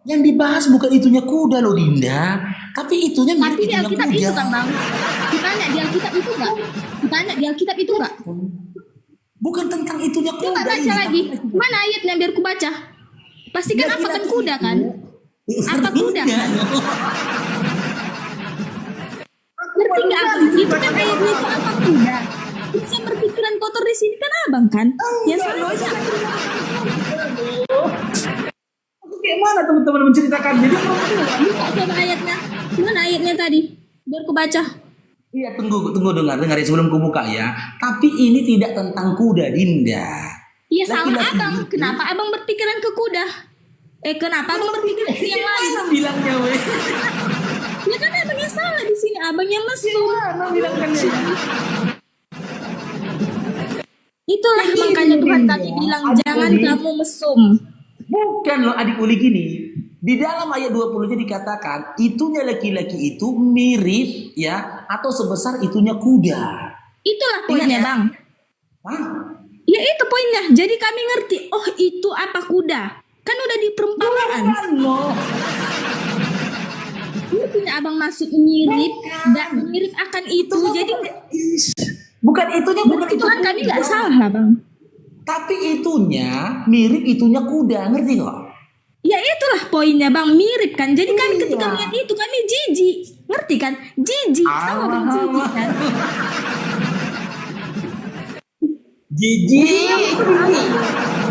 Yang dibahas bukan itunya kuda loh Dinda, tapi itunya Tapi di itunya Alkitab kuda. itu kan bang? Ditanya di Alkitab itu nggak? Ditanya di Alkitab itu nggak? Bukan tentang itunya kuda. Coba baca ini, lagi. tapi- Mana ayatnya biar ku baca? Pastikan Ya, apa kan kita- kuda kan? Apa kuda kan? Ngerti nggak abang? Itu kan ayatnya itu apa kuda? Bisa berpikiran kotor di sini kan abang kan? Ya salah siapa? Kayak mana teman-teman menceritakan jadi Buka coba ayatnya. Mana ayatnya tadi? Biar ku baca. Iya tunggu dengar ya sebelum ku buka ya. Tapi ini tidak tentang kuda Dinda. Iya salah Laki-laki abang. itu- Kenapa abang berpikiran ke kuda? Kenapa abang berpikiran ke yang lain? Mana bilangnya weh? Ya kan abang yang salah di sini. Abang yang mesum. Mana bilangnya? Itulah makanya Tuhan tadi bilang jangan kamu mesum. Bukan loh adik Uli gini. Di dalam ayat 20-nya dikatakan itunya laki-laki itu mirip ya atau sebesar itunya kuda. Itulah poinnya bang. Hah? Ya itu poinnya. Jadi kami ngerti. Oh itu apa kuda? Kan udah di perumpamaan. Bukan loh. Ngerti nggak abang maksud mirip? Dan mirip akan itu. Jadi Bukan itunya bukan itu. Tuhan kami nggak kuda. salah lah bang. Tapi itunya mirip itunya kuda, ngerti kok? Ya itulah poinnya bang, mirip kan. Jadi kami ketika melihat itu kami jijik, ngerti kan? Jijik, tahu bang jijik kan? Jijik.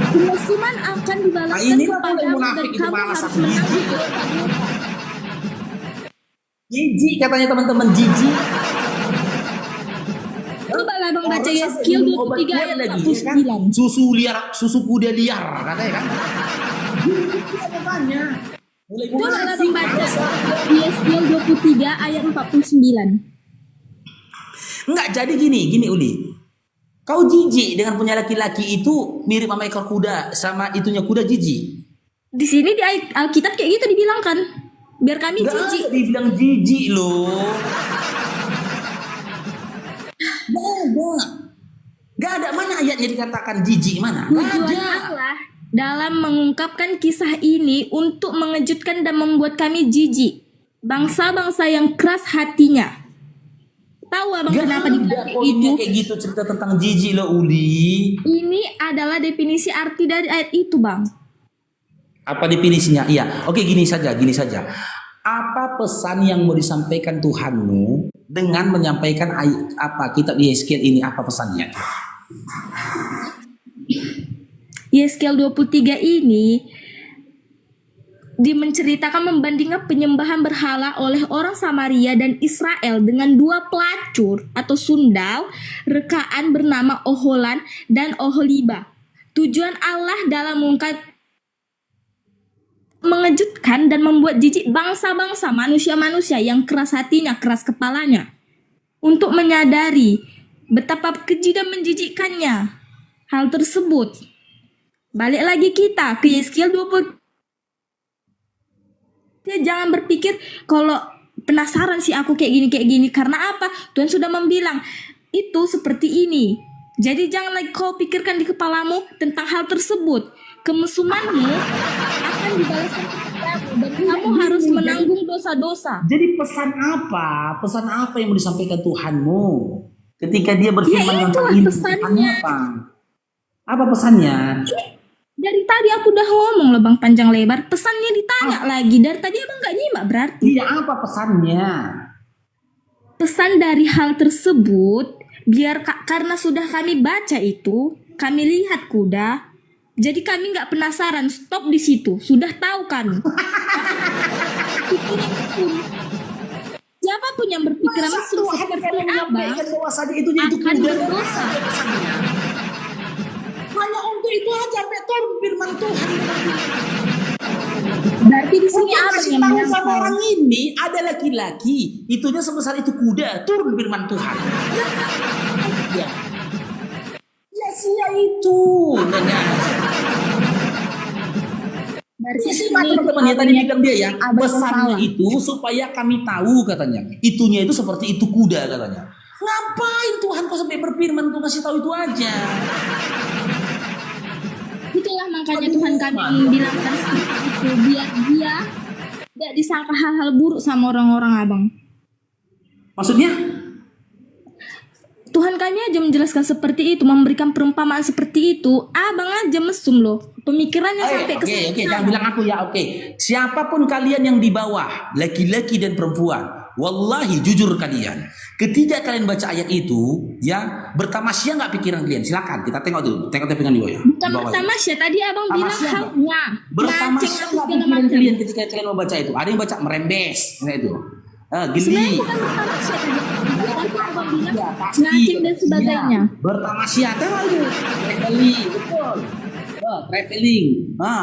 Kemesuman akan dibalaskan Nah, inilah kepadamu paling munafik dan itu kamu balasan harus menanggung jijik. dosa-dosa. Jijik katanya teman-teman jijik. Coba lah bang baca Yeskiel 23 ayat 49. Susu kuda liar katanya kan. Mulai Coba lah munafik. bang baca Yeskiel 23 ayat 49. Enggak jadi gini Uli. Kau jijik dengan punya laki-laki itu mirip sama ekor kuda sama itunya kuda jijik. Di sini di Alkitab kayak gitu dibilang kan, biar kami Enggak jijik. ada dibilang jijik loh. Gak ada mana ayatnya dikatakan jijik mana? Gak Tujuan ada. Allah dalam mengungkapkan kisah ini untuk mengejutkan dan membuat kami jijik, bangsa-bangsa yang keras hatinya. Tahu abang Gak kenapa ada dibilang kayak poinnya gitu? kayak gitu cerita tentang jijik lah Uli. Ini adalah definisi arti dari ayat itu bang. Apa definisinya? Iya, oke gini saja. Apa pesan yang mau disampaikan Tuhanmu dengan menyampaikan ayat apa kitab Yeskel ini? Apa pesannya? Yeskel 23 ini menceritakan membandingkan penyembahan berhala oleh orang Samaria dan Israel dengan dua pelacur atau sundal rekaan bernama Oholan dan Oholiba. Tujuan Allah dalam mengejutkan dan membuat jijik bangsa-bangsa manusia-manusia yang keras hatinya, keras kepalanya, untuk menyadari betapa keji dan menjijikkannya hal tersebut. Balik lagi kita ke Yeskel 20. Dia jangan berpikir kalau penasaran sih aku kayak gini. Karena apa? Tuhan sudah membilang itu seperti ini. Jadi jangan lagi kau pikirkan di kepalamu tentang hal tersebut. Kemesumanmu akan dibalaskan kepadamu dan kamu harus menanggung dosa-dosa. Jadi pesan apa? Pesan apa yang mau disampaikan Tuhanmu ketika dia berfirman Ya, tentang itulah ini? pesannya. Apa pesannya? Dari tadi aku udah ngomong loh bang panjang lebar. Pesannya ditanya lagi. Dari tadi abang gak nyimak berarti. Iya, apa pesannya? Pesan dari hal tersebut karena sudah kami baca itu, kami lihat kuda, jadi kami nggak penasaran, stop di situ, sudah tahu kan. Siapapun yang berpikiran mesum seperti abang akan berdosa. Hanya untuk itu aja betul firman Tuhan. Berarti di sini abang Kasih yang tahu sama menyangkal. orang ini ada laki-laki, itunya sebesar itu kuda, turun firman Tuhan. Ya, ya sia itu. Berarti Sisi ini teman-teman ya tadi bilang dia ya, abang pesannya salah. itu supaya kami tahu katanya. Itunya itu seperti itu kuda katanya. Ngapain Tuhan kok sampai berfirman tuh kasih tahu itu aja. Itulah makanya Tuhan kami membilangkan seperti itu biar dia tidak disangka hal-hal buruk sama orang-orang abang. Maksudnya? Tuhan kami aja menjelaskan seperti itu, memberikan perumpamaan seperti itu. Abang aja mesum loh. Pemikirannya sampai ke Oke, jangan bilang aku ya, oke. Siapapun kalian yang di bawah, laki-laki dan perempuan, wallahi jujur kalian, ketika kalian baca ayat itu, ya bertamasya nggak pikiran kalian? Silakan kita tengok dulu, tengok tapingan di bawah ya. Bukan Di bawah ya. bertamasya, tadi abang bilang Tamasya nggak? halnya. Bertamasya Mancing nggak segala pikiran macam. kalian ketika kalian membaca itu? Ada yang baca merembes, kayak itu. Sebenarnya Geli. bukan bertamasya tadi. Tapi abang bilang Ya, pasti. mancing dan sebagainya. Ya, bertamasya, tengok itu. Traveling, betul. Traveling.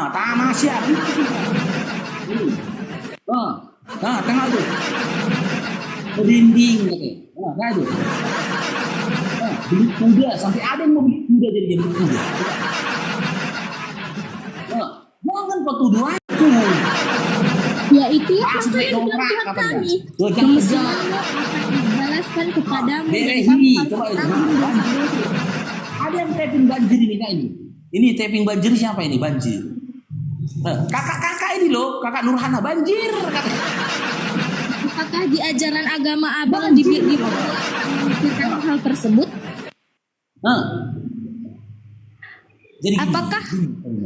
Tamasya. Tengok itu. Merinding katanya. Nah itu. Beli kuda sampai ada yang mau beli kuda jadi beli kuda. Jangan kau tuduh aku. Ya itu Sampai makanya dongkrak Tuhan katanya. kami. Tuh, jangan Kemesumanmu akan dibalaskan kepadamu dan Berehi, kamu harus coba itu. tanggung dosa-dosa. Ada yang tapping banjir ini kak ini. Ini tapping banjir siapa ini banjir? Kakak ini loh, kakak Nurhana banjir. Apakah di ajaran agama abang memikirkan hal tersebut? Jadi gini, Apakah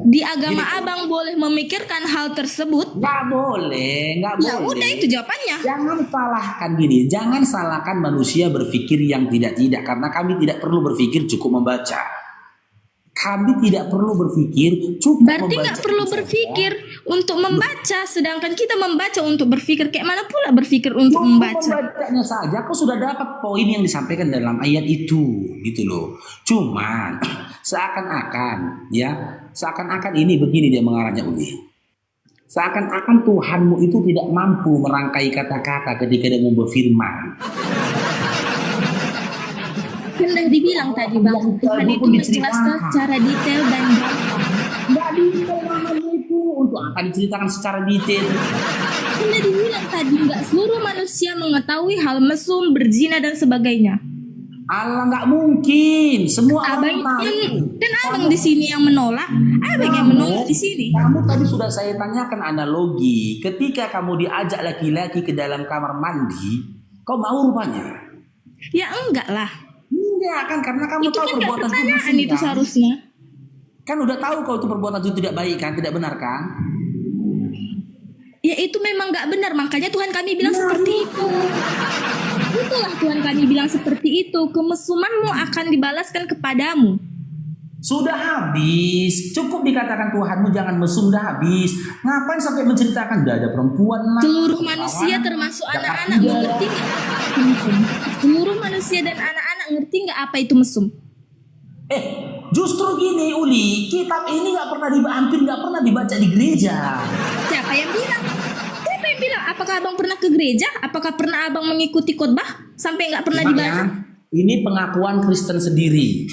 di agama abang boleh memikirkan hal tersebut? nggak boleh, nggak Ya boleh. udah itu jawabannya. Jangan salahkan gini, jangan salahkan manusia berpikir yang tidak-tidak karena kami tidak perlu berpikir cukup membaca. Kami tidak perlu berpikir cukup Berarti membaca nggak perlu itu berpikir untuk membaca, sedangkan kita membaca untuk berpikir. Kayak mana pula berpikir saja. untuk Cukup membaca? membacanya saja, kau sudah dapat poin yang disampaikan dalam ayat itu, gitu loh. Cuman seakan-akan ini begini dia mengarahnya Uli. Seakan-akan Tuhanmu itu tidak mampu merangkai kata-kata ketika dia mau berfirman. Kan udah dibilang tadi bang, Tuhan itu menjelaskan secara detail dan gampang. Nggak detail namanya itu. Untuk apa diceritakan secara detail? Kan udah dibilang tadi nggak seluruh manusia mengetahui hal mesum, berzina dan sebagainya. Allah nggak mungkin. Semua orang Abang tahu. dan abang di sini yang menolak, abang yang menolak di sini. Kamu tadi sudah saya tanyakan analogi. Ketika kamu diajak laki-laki ke dalam kamar mandi, kau mau rupanya. Ya enggak lah. Enggak kan, karena kamu Itu tahu kan gak perbuatan itu pertanyaan dosa, itu kan? seharusnya. Kan udah tahu kalau itu perbuatan itu tidak baik kan, tidak benar kan? Ya itu memang gak benar, makanya Tuhan kami bilang Nah, seperti itu. Itulah Tuhan kami bilang seperti itu. Kemesumanmu akan dibalaskan kepadamu. Sudah habis, cukup dikatakan Tuhanmu jangan mesum, dah habis. Ngapain sampai menceritakan udah ada perempuan lah, Seluruh manusia termasuk anak-anak mengerti nggak apa itu mesum? Seluruh manusia dan anak-anak ngerti nggak apa itu mesum? Justru gini Uli, kitab ini hampir nggak pernah dibaca di gereja. Siapa yang bilang? Siapa yang bilang? Apakah abang pernah ke gereja? Apakah pernah abang mengikuti khotbah sampai nggak pernah Memang dibaca? ya, ini pengakuan Kristen sendiri.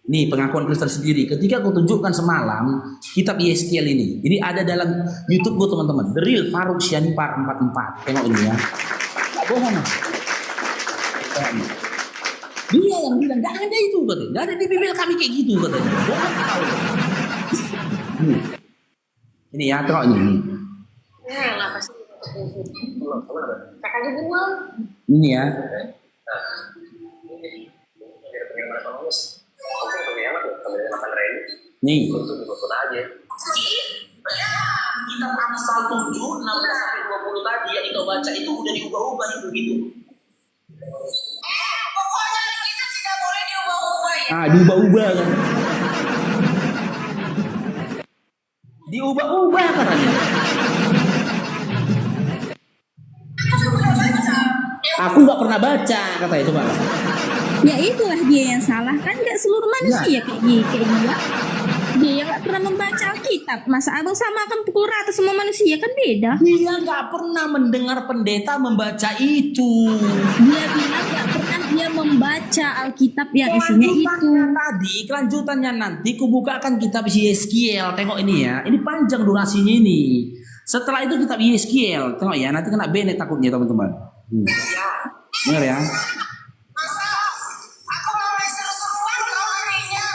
Nih pengakuan Kristen sendiri. Ketika aku tunjukkan semalam kitab Yeskiel ini, ini ada dalam YouTube gue teman-teman. The Real Faruk Syanipar 44. Tengok ini ya. Gak bohong. Dia yang bilang gak ada itu katanya. Gak ada di Bibel kami kayak gitu katanya. Ini ya, tengok ini. Ini ya. Nih. Kitab Amsal 7, 16-20 tadi yang kita baca itu udah diubah-ubah itu gitu. Pokoknya kita tidak boleh diubah-ubah ya. Diubah-ubah kan. Diubah-ubah katanya. Aku nggak pernah baca katanya, coba. Ya itulah dia yang salah, kan nggak seluruh manusia kayak dia. Dia yang nggak pernah membaca Alkitab. Masa abang samakan pukul rata semua manusia, kan beda. Dia nggak pernah mendengar pendeta membaca itu. Dia bilang nggak pernah dia membaca Alkitab yang isinya itu. Kelanjutannya nanti kubukakan kitab Yeskiel. Tengok ini ya, ini panjang durasinya ini. Setelah itu kitab Yeskiel, tengok ya, nanti kena banned takutnya teman-teman. Dengar ya. Aku mau seru-seruan kau harinya.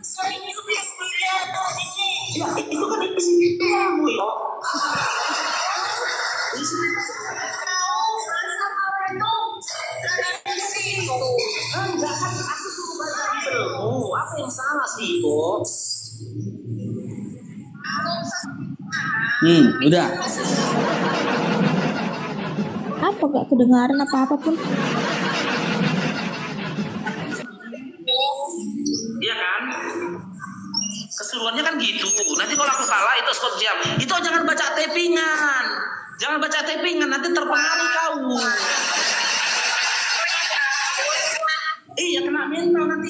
Sering nyubit dia tadi ini. Ya, itu kan itu kamu ya. Kau sama itu dari situ. Enggak kan aku suruh baca Bible. Oh, apa yang salah sih, Bos? Udah. Apa gak kedengaran apa-apa pun? Iya kan? Keseruannya kan gitu. Nanti kalau aku kalah itu skor jam. Itu jangan baca tapingan. Jangan baca tapingan, nanti terpengaruh kau. Iya kena mental nanti.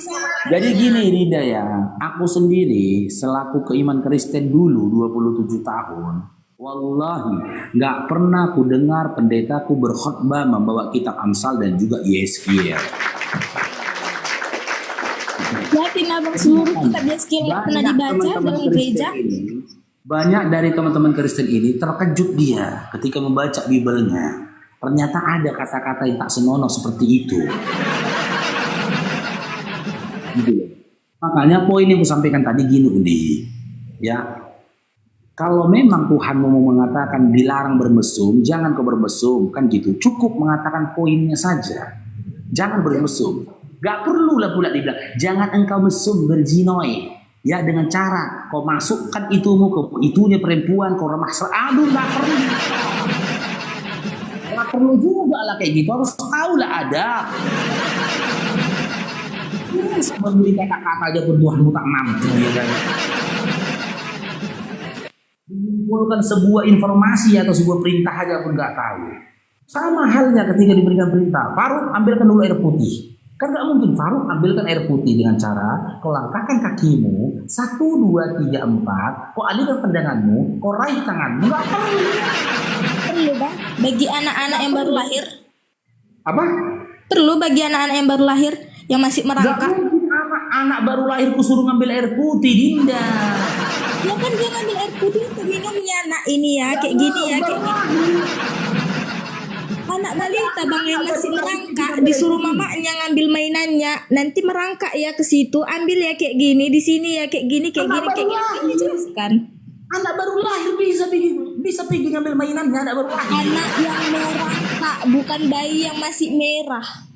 Jadi gini Rida ya, aku sendiri selaku keiman Kristen dulu 27 tahun, wallahi nggak pernah ku dengar pendetaku berkhotbah membawa kitab Amsal dan juga Yeskiel. Yakin abang seluruh kitab Yeskiel yang pernah dibaca dalam gereja? Banyak dari teman-teman Kristen ini terkejut dia ketika membaca Bibelnya. Ternyata ada kata-kata yang tak senonoh seperti itu. Gitu loh. Makanya poin yang aku sampaikan tadi gini Udi. Ya, kalau memang Tuhan mau mengatakan dilarang bermesum, jangan kau bermesum, kan gitu. Cukup mengatakan poinnya saja. Jangan bermesum. Gak perlu lah pula dibilang, jangan engkau mesum berzinoi. Ya dengan cara kau masukkan itumu ke itunya perempuan, kau remah. Aduh gak perlu. Gak perlu juga lah kayak gitu. Harus tahu lah ada. Memberi kata-kata aja pun Tuhanmu tak mampu ya kan. Mengumpulkan sebuah informasi atau sebuah perintah aja pun gak tahu. Sama halnya ketika diberikan perintah, Faruk ambilkan dulu air putih. Kan gak mungkin Faruk ambilkan air putih dengan cara kau langkahkan kakimu 1, 2, 3, 4, kau alihkan pandanganmu, kau raih tanganmu. Gak perlu. Perlu bang, bagi anak-anak yang baru lahir. Apa? Perlu bagi anak-anak yang baru lahir yang masih Gak merangkak. mungkin anak baru lahir kusuruh ngambil air putih, Dinda. Ya kan dia ngambil air putih untuk minumnya nak ini ya, kayak gini ya, kayak gini. Anak balita bang yang masih merangkak disuruh mamanya ngambil mainannya, nanti merangkak ya ke situ, ambil ya kayak gini, di sini ya kayak gini, kayak gini, kayak gini, kan dijelaskan. Anak baru lahir bisa pergi ngambil mainannya, anak baru lahir. Anak yang merangkak, bukan bayi yang masih merah.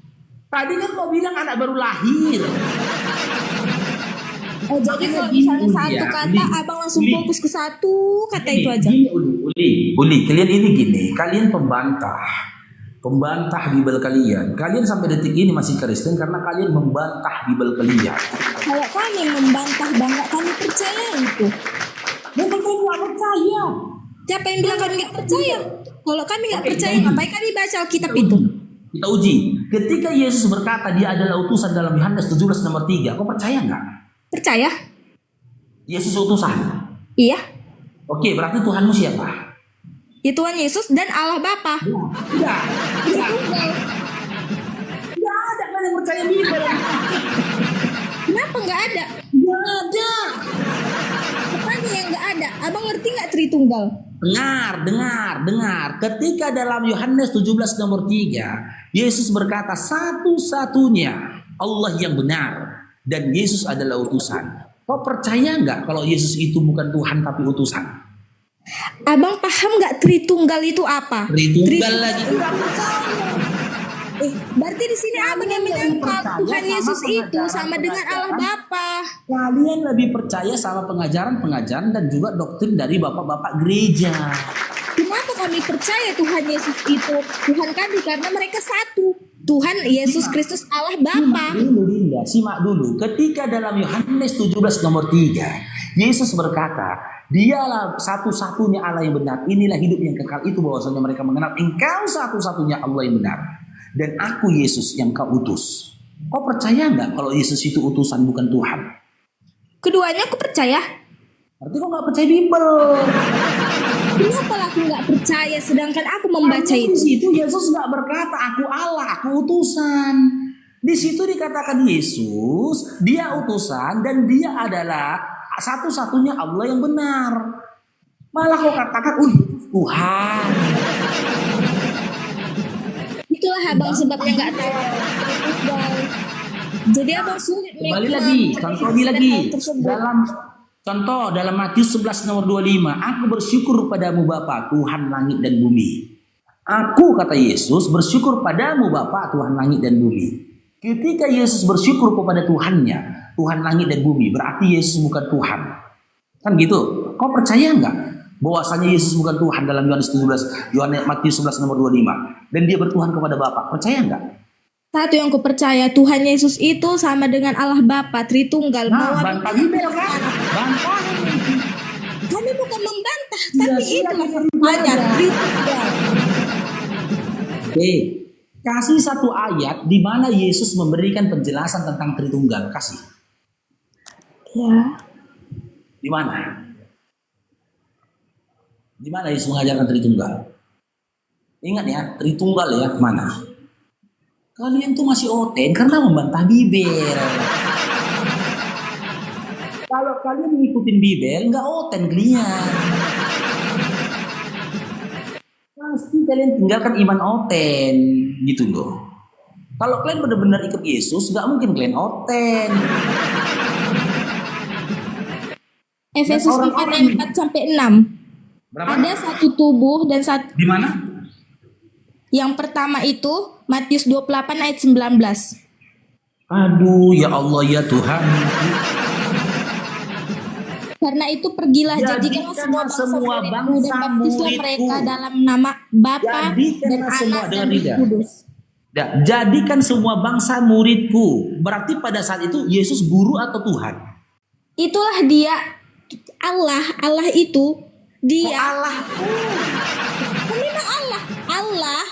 Tadi kan kau bilang anak baru lahir. Oh, jadi kalau misalnya satu kata abang langsung fokus ke satu kata itu aja. Uli, kalian ini gini, kalian pembantah Bible kalian. Kalian sampai detik ini masih Kristen karena kalian membantah Bible kalian. Kalau kami membantah bang, nggak kami percaya itu. Bukan kau nggak percaya. Siapa yang bilang kami nggak percaya? Kalau kami nggak percaya, ngapain kami baca Alkitab itu? Kita uji. Ketika Yesus berkata dia adalah utusan dalam Yohanes 17 nomor 3, kau percaya nggak? Percaya? Yesus utusan. Iya. Oke, berarti Tuhanmu siapa? Ya Tuhan Yesus dan Allah Bapa. Tidak ada kan yang percaya Bible. Kenapa nggak ada? Nggak ada. Apanya yang nggak ada? Abang ngerti nggak Tritunggal? Dengar. Ketika dalam Yohanes 17 nomor 3, Yesus berkata satu-satunya Allah yang benar dan Yesus adalah utusan. Kau percaya nggak kalau Yesus itu bukan Tuhan tapi utusan? Abang paham nggak Tritunggal itu apa? Tritunggal lagi. Berarti di sini abang yang menyangkal Tuhan Yesus itu sama dengan Allah Bapa. Kalian lebih percaya sama pengajaran dan juga doktrin dari bapak-bapak gereja. Kenapa kami percaya Tuhan Yesus itu Tuhan kami? Karena mereka satu. Tuhan Yesus Kristus Allah Bapa. Simak dulu. Ketika dalam Yohanes 17 nomor 3, Yesus berkata, dialah satu-satunya Allah yang benar. Inilah hidup yang kekal itu bahwasanya mereka mengenal engkau satu-satunya Allah yang benar. Dan aku Yesus yang kau utus. Kau percaya nggak kalau Yesus itu utusan bukan Tuhan? Keduanya aku percaya. Berarti kau nggak percaya Bible. Kenapa aku nggak percaya sedangkan aku membaca itu? Di situ Yesus nggak berkata aku Allah, aku utusan. Di situ dikatakan Yesus, dia utusan dan dia adalah satu-satunya Allah yang benar. Malah kau katakan, Tuhan. Itulah abang sebabnya nggak tahu. Jadi abang sulit. Kembali lagi, dalam Matius 11 nomor 25, aku bersyukur padamu Bapa Tuhan langit dan bumi. Aku, kata Yesus, bersyukur padamu Bapa Tuhan langit dan bumi. Ketika Yesus bersyukur kepada Tuhannya, Tuhan langit dan bumi, berarti Yesus bukan Tuhan. Kan gitu. Kau percaya nggak bahwasanya Yesus bukan Tuhan dalam Matius 11 nomor 25 dan dia bertuhan kepada Bapa? Percaya nggak? Satu yang ku percaya, Tuhan Yesus itu sama dengan Allah Bapa Tritunggal. Bantah Bible kan? Bantah. Kami bukan membantah, tapi itulah firman-Nya Tritunggal. Oke, kasih satu ayat di mana Yesus memberikan penjelasan tentang Tritunggal. Kasih. Ya. Di mana? Di mana Yesus mengajarkan Tritunggal? Ingat ya, Tritunggal ya, mana? Kalian tuh masih oten karena membantah Bible. Kalau kalian ngikutin Bible, nggak oten kalian. Pasti kalian tinggalkan iman oten, gitu loh. Kalau kalian benar-benar ikut Yesus, nggak mungkin kalian oten. Efesus 4 ayat 4 sampai 6. Berapa? Ada satu tubuh dan satu. Di mana? Yang pertama itu Matius 28 ayat 19. Aduh, ya Allah ya Tuhan. Karena itu pergilah jadikanlah semua bangsa dan baptislah mereka dalam nama Bapa dan Anak dan Roh Kudus. Jadikan semua bangsa muridku. Berarti pada saat itu Yesus guru atau Tuhan? Itulah dia Allah itu dia. Allah. Memang Allah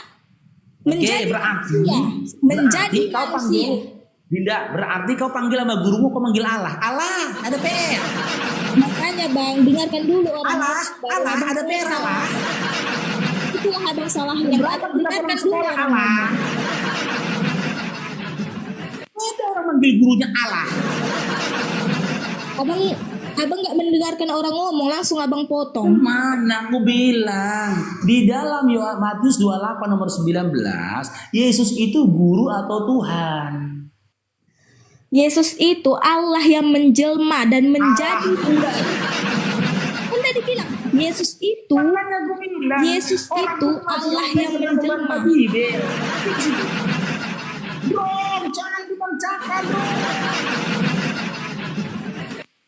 Oke, berarti kau panggil Dinda, berarti kau panggil sama gurumu, kau manggil Allah. Allah, ada PR. Makanya Bang, dengarkan dulu orang. Allah, ada PR Allah. Itulah abang salahnya. Dengarkan dulu Allah. Ada orang manggil gurunya Allah. Abang nggak mendengarkan orang ngomong, langsung abang potong. Mana aku bilang di dalam Matius 28 nomor 19, Yesus itu guru atau Tuhan? Yesus itu Allah yang menjelma dan menjadi Allah. Kan tadi bilang Yesus itu Allah yang menjelma.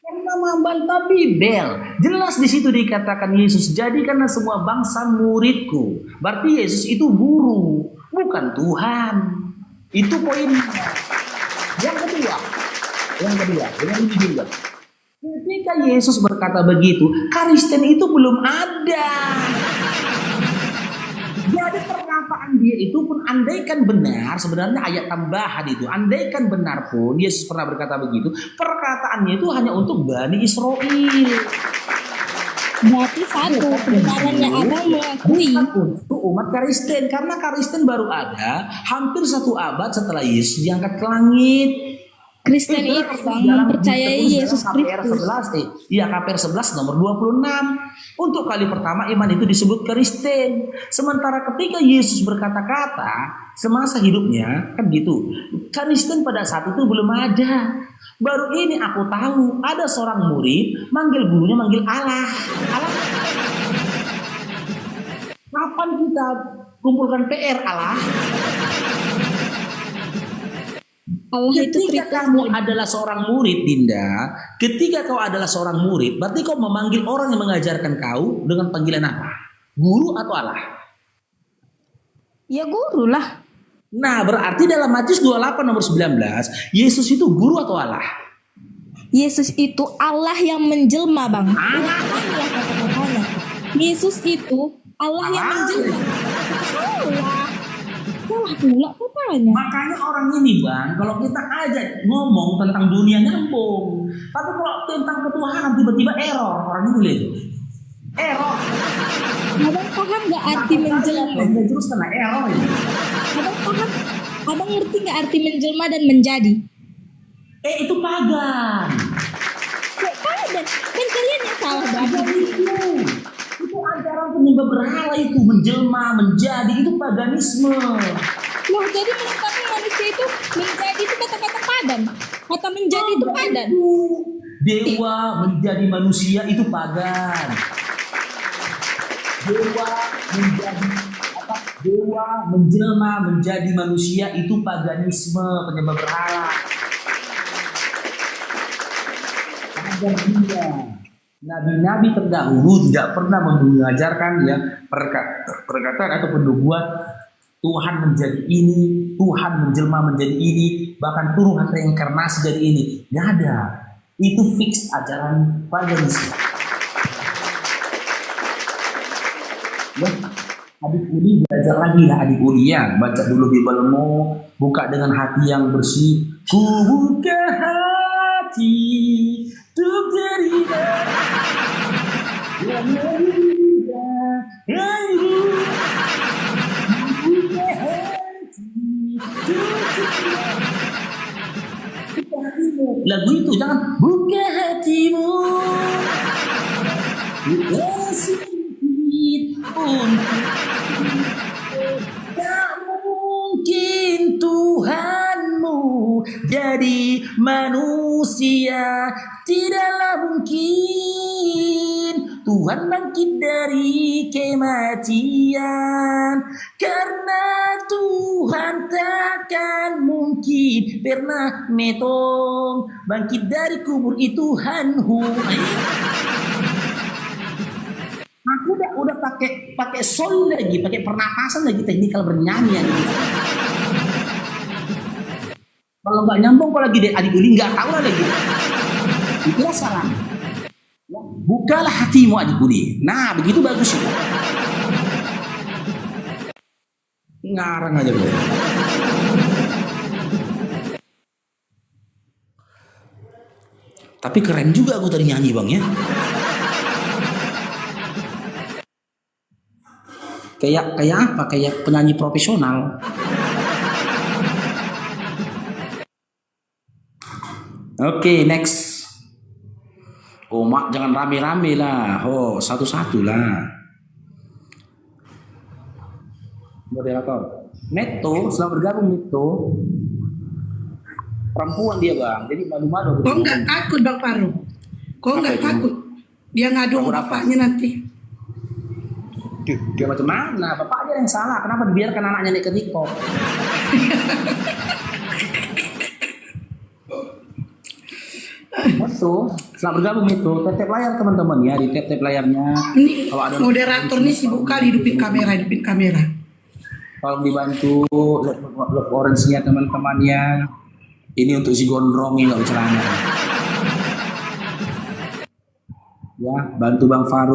Karena membantah Bibel. Jelas di situ dikatakan Yesus, jadikanlah semua bangsa muridku. Berarti Yesus itu guru, bukan Tuhan. Itu poinnya. Yang kedua, dengan ini juga. Ketika Yesus berkata begitu, Kristen itu belum ada. Jadi perkataan dia itu pun andaikan benar, sebenarnya ayat tambahan itu, andaikan benar pun Yesus pernah berkata begitu, perkataannya itu hanya untuk Bani Israel. Berarti satu kebenarannya abang mengakui. Untuk umat Kristen, karena Kristen baru ada hampir 1 abad setelah Yesus diangkat ke langit. Kristen itu bang mempercayai Yesus Kristus. Iya, KPR 11 nomor 26. Untuk kali pertama iman itu disebut Kristen. Sementara ketika Yesus berkata-kata semasa hidupnya kan gitu, Kristen pada saat itu belum ada. Baru ini aku tahu ada seorang murid manggil gurunya manggil Allah. Allah. Kapan kita kumpulkan PR Allah? Allah itu Ketika kamu adalah seorang murid, Dinda, ketika kau adalah seorang murid, berarti kau memanggil orang yang mengajarkan kau dengan panggilan apa? Guru atau Allah? Ya guru lah. Nah, berarti dalam Matius 28 nomor 19, Yesus itu guru atau Allah? Yesus itu Allah yang menjelma bang. Ulangilah kata-katanya. Yesus itu Allah yang menjelma. Salah pula katanya. Makanya orang ini bang, kalau kita ajak ngomong tentang dunia nyambung, tapi kalau tentang ketuhanan tiba-tiba error, orang ini lihat error. Abang paham nggak arti menjelma? Terus kena error ini. Abang paham? Abang ngerti nggak arti menjelma dan menjadi? Itu pagan. Kok pagan? Kan kalian yang salah bang. Itu ajaran penyembah berhala itu, menjelma, menjadi, itu paganisme. Loh, jadi menetapkan manusia itu menjadi itu kata-kata padan. Kata menjadi itu padan. Dewa menjadi manusia itu pagan. Dewa menjelma menjadi manusia itu paganisme, penyembah berhala. Pagan dia. Nabi-nabi terdahulu tidak pernah mengajarkan ya perkataan atau nubuat Tuhan menjadi ini, Tuhan menjelma menjadi ini, bahkan turun reinkarnasi dari ini. Nggak ada. Itu fix ajaran paganisme. Ya, adik Uli belajar lagi lah adik Uli ya. Baca dulu Bibelmu, buka dengan hati yang bersih. Ku buka hati untuk terima yang indah, yang buka hati untuk hatimu. Lagu itu jangan buka hatimu, buka sedikit untuk tak mungkin Tuhanmu jadi manusia, tidaklah mungkin Tuhan bangkit dari kematian, karena Tuhan takkan mungkin pernah metong bangkit dari kubur itu Tuhanmu. Aku udah pakai soul lagi, pakai pernapasan lagi, teknikal bernyanyi. Kalau nggak nyambung apalagi deh adik Uli nggak tahu lagi. Itulah salah. Ya, bukalah hatimu adik Uli. Nah begitu bagus itu. Ngarang aja bro. Tapi keren juga aku tadi nyanyi bang ya. Kayak apa? Kayak penyanyi profesional. Oke, next. Oh, mak jangan rame-rame lah. Oh, satu-satu lah. Moderator. Neto, setelah bergabung Neto. Perempuan dia bang, jadi malu-malu. Kok nggak takut Bang Faru? Kok nggak takut? Dia ngadu sama bapaknya nanti. Dia macam mana? Bapaknya yang salah. Kenapa dibiarkan anaknya naik ke TikTok? itu, selamat bergabung itu. Tap layar teman-teman ya, di tap layarnya. Ini Kalau ada moderator nih sibuk kali hidupin kamera. tolong dibantu love orange-nya teman-temannya. Ini untuk si gondrong yang nggak bercelana. Ya, bantu Bang Faru.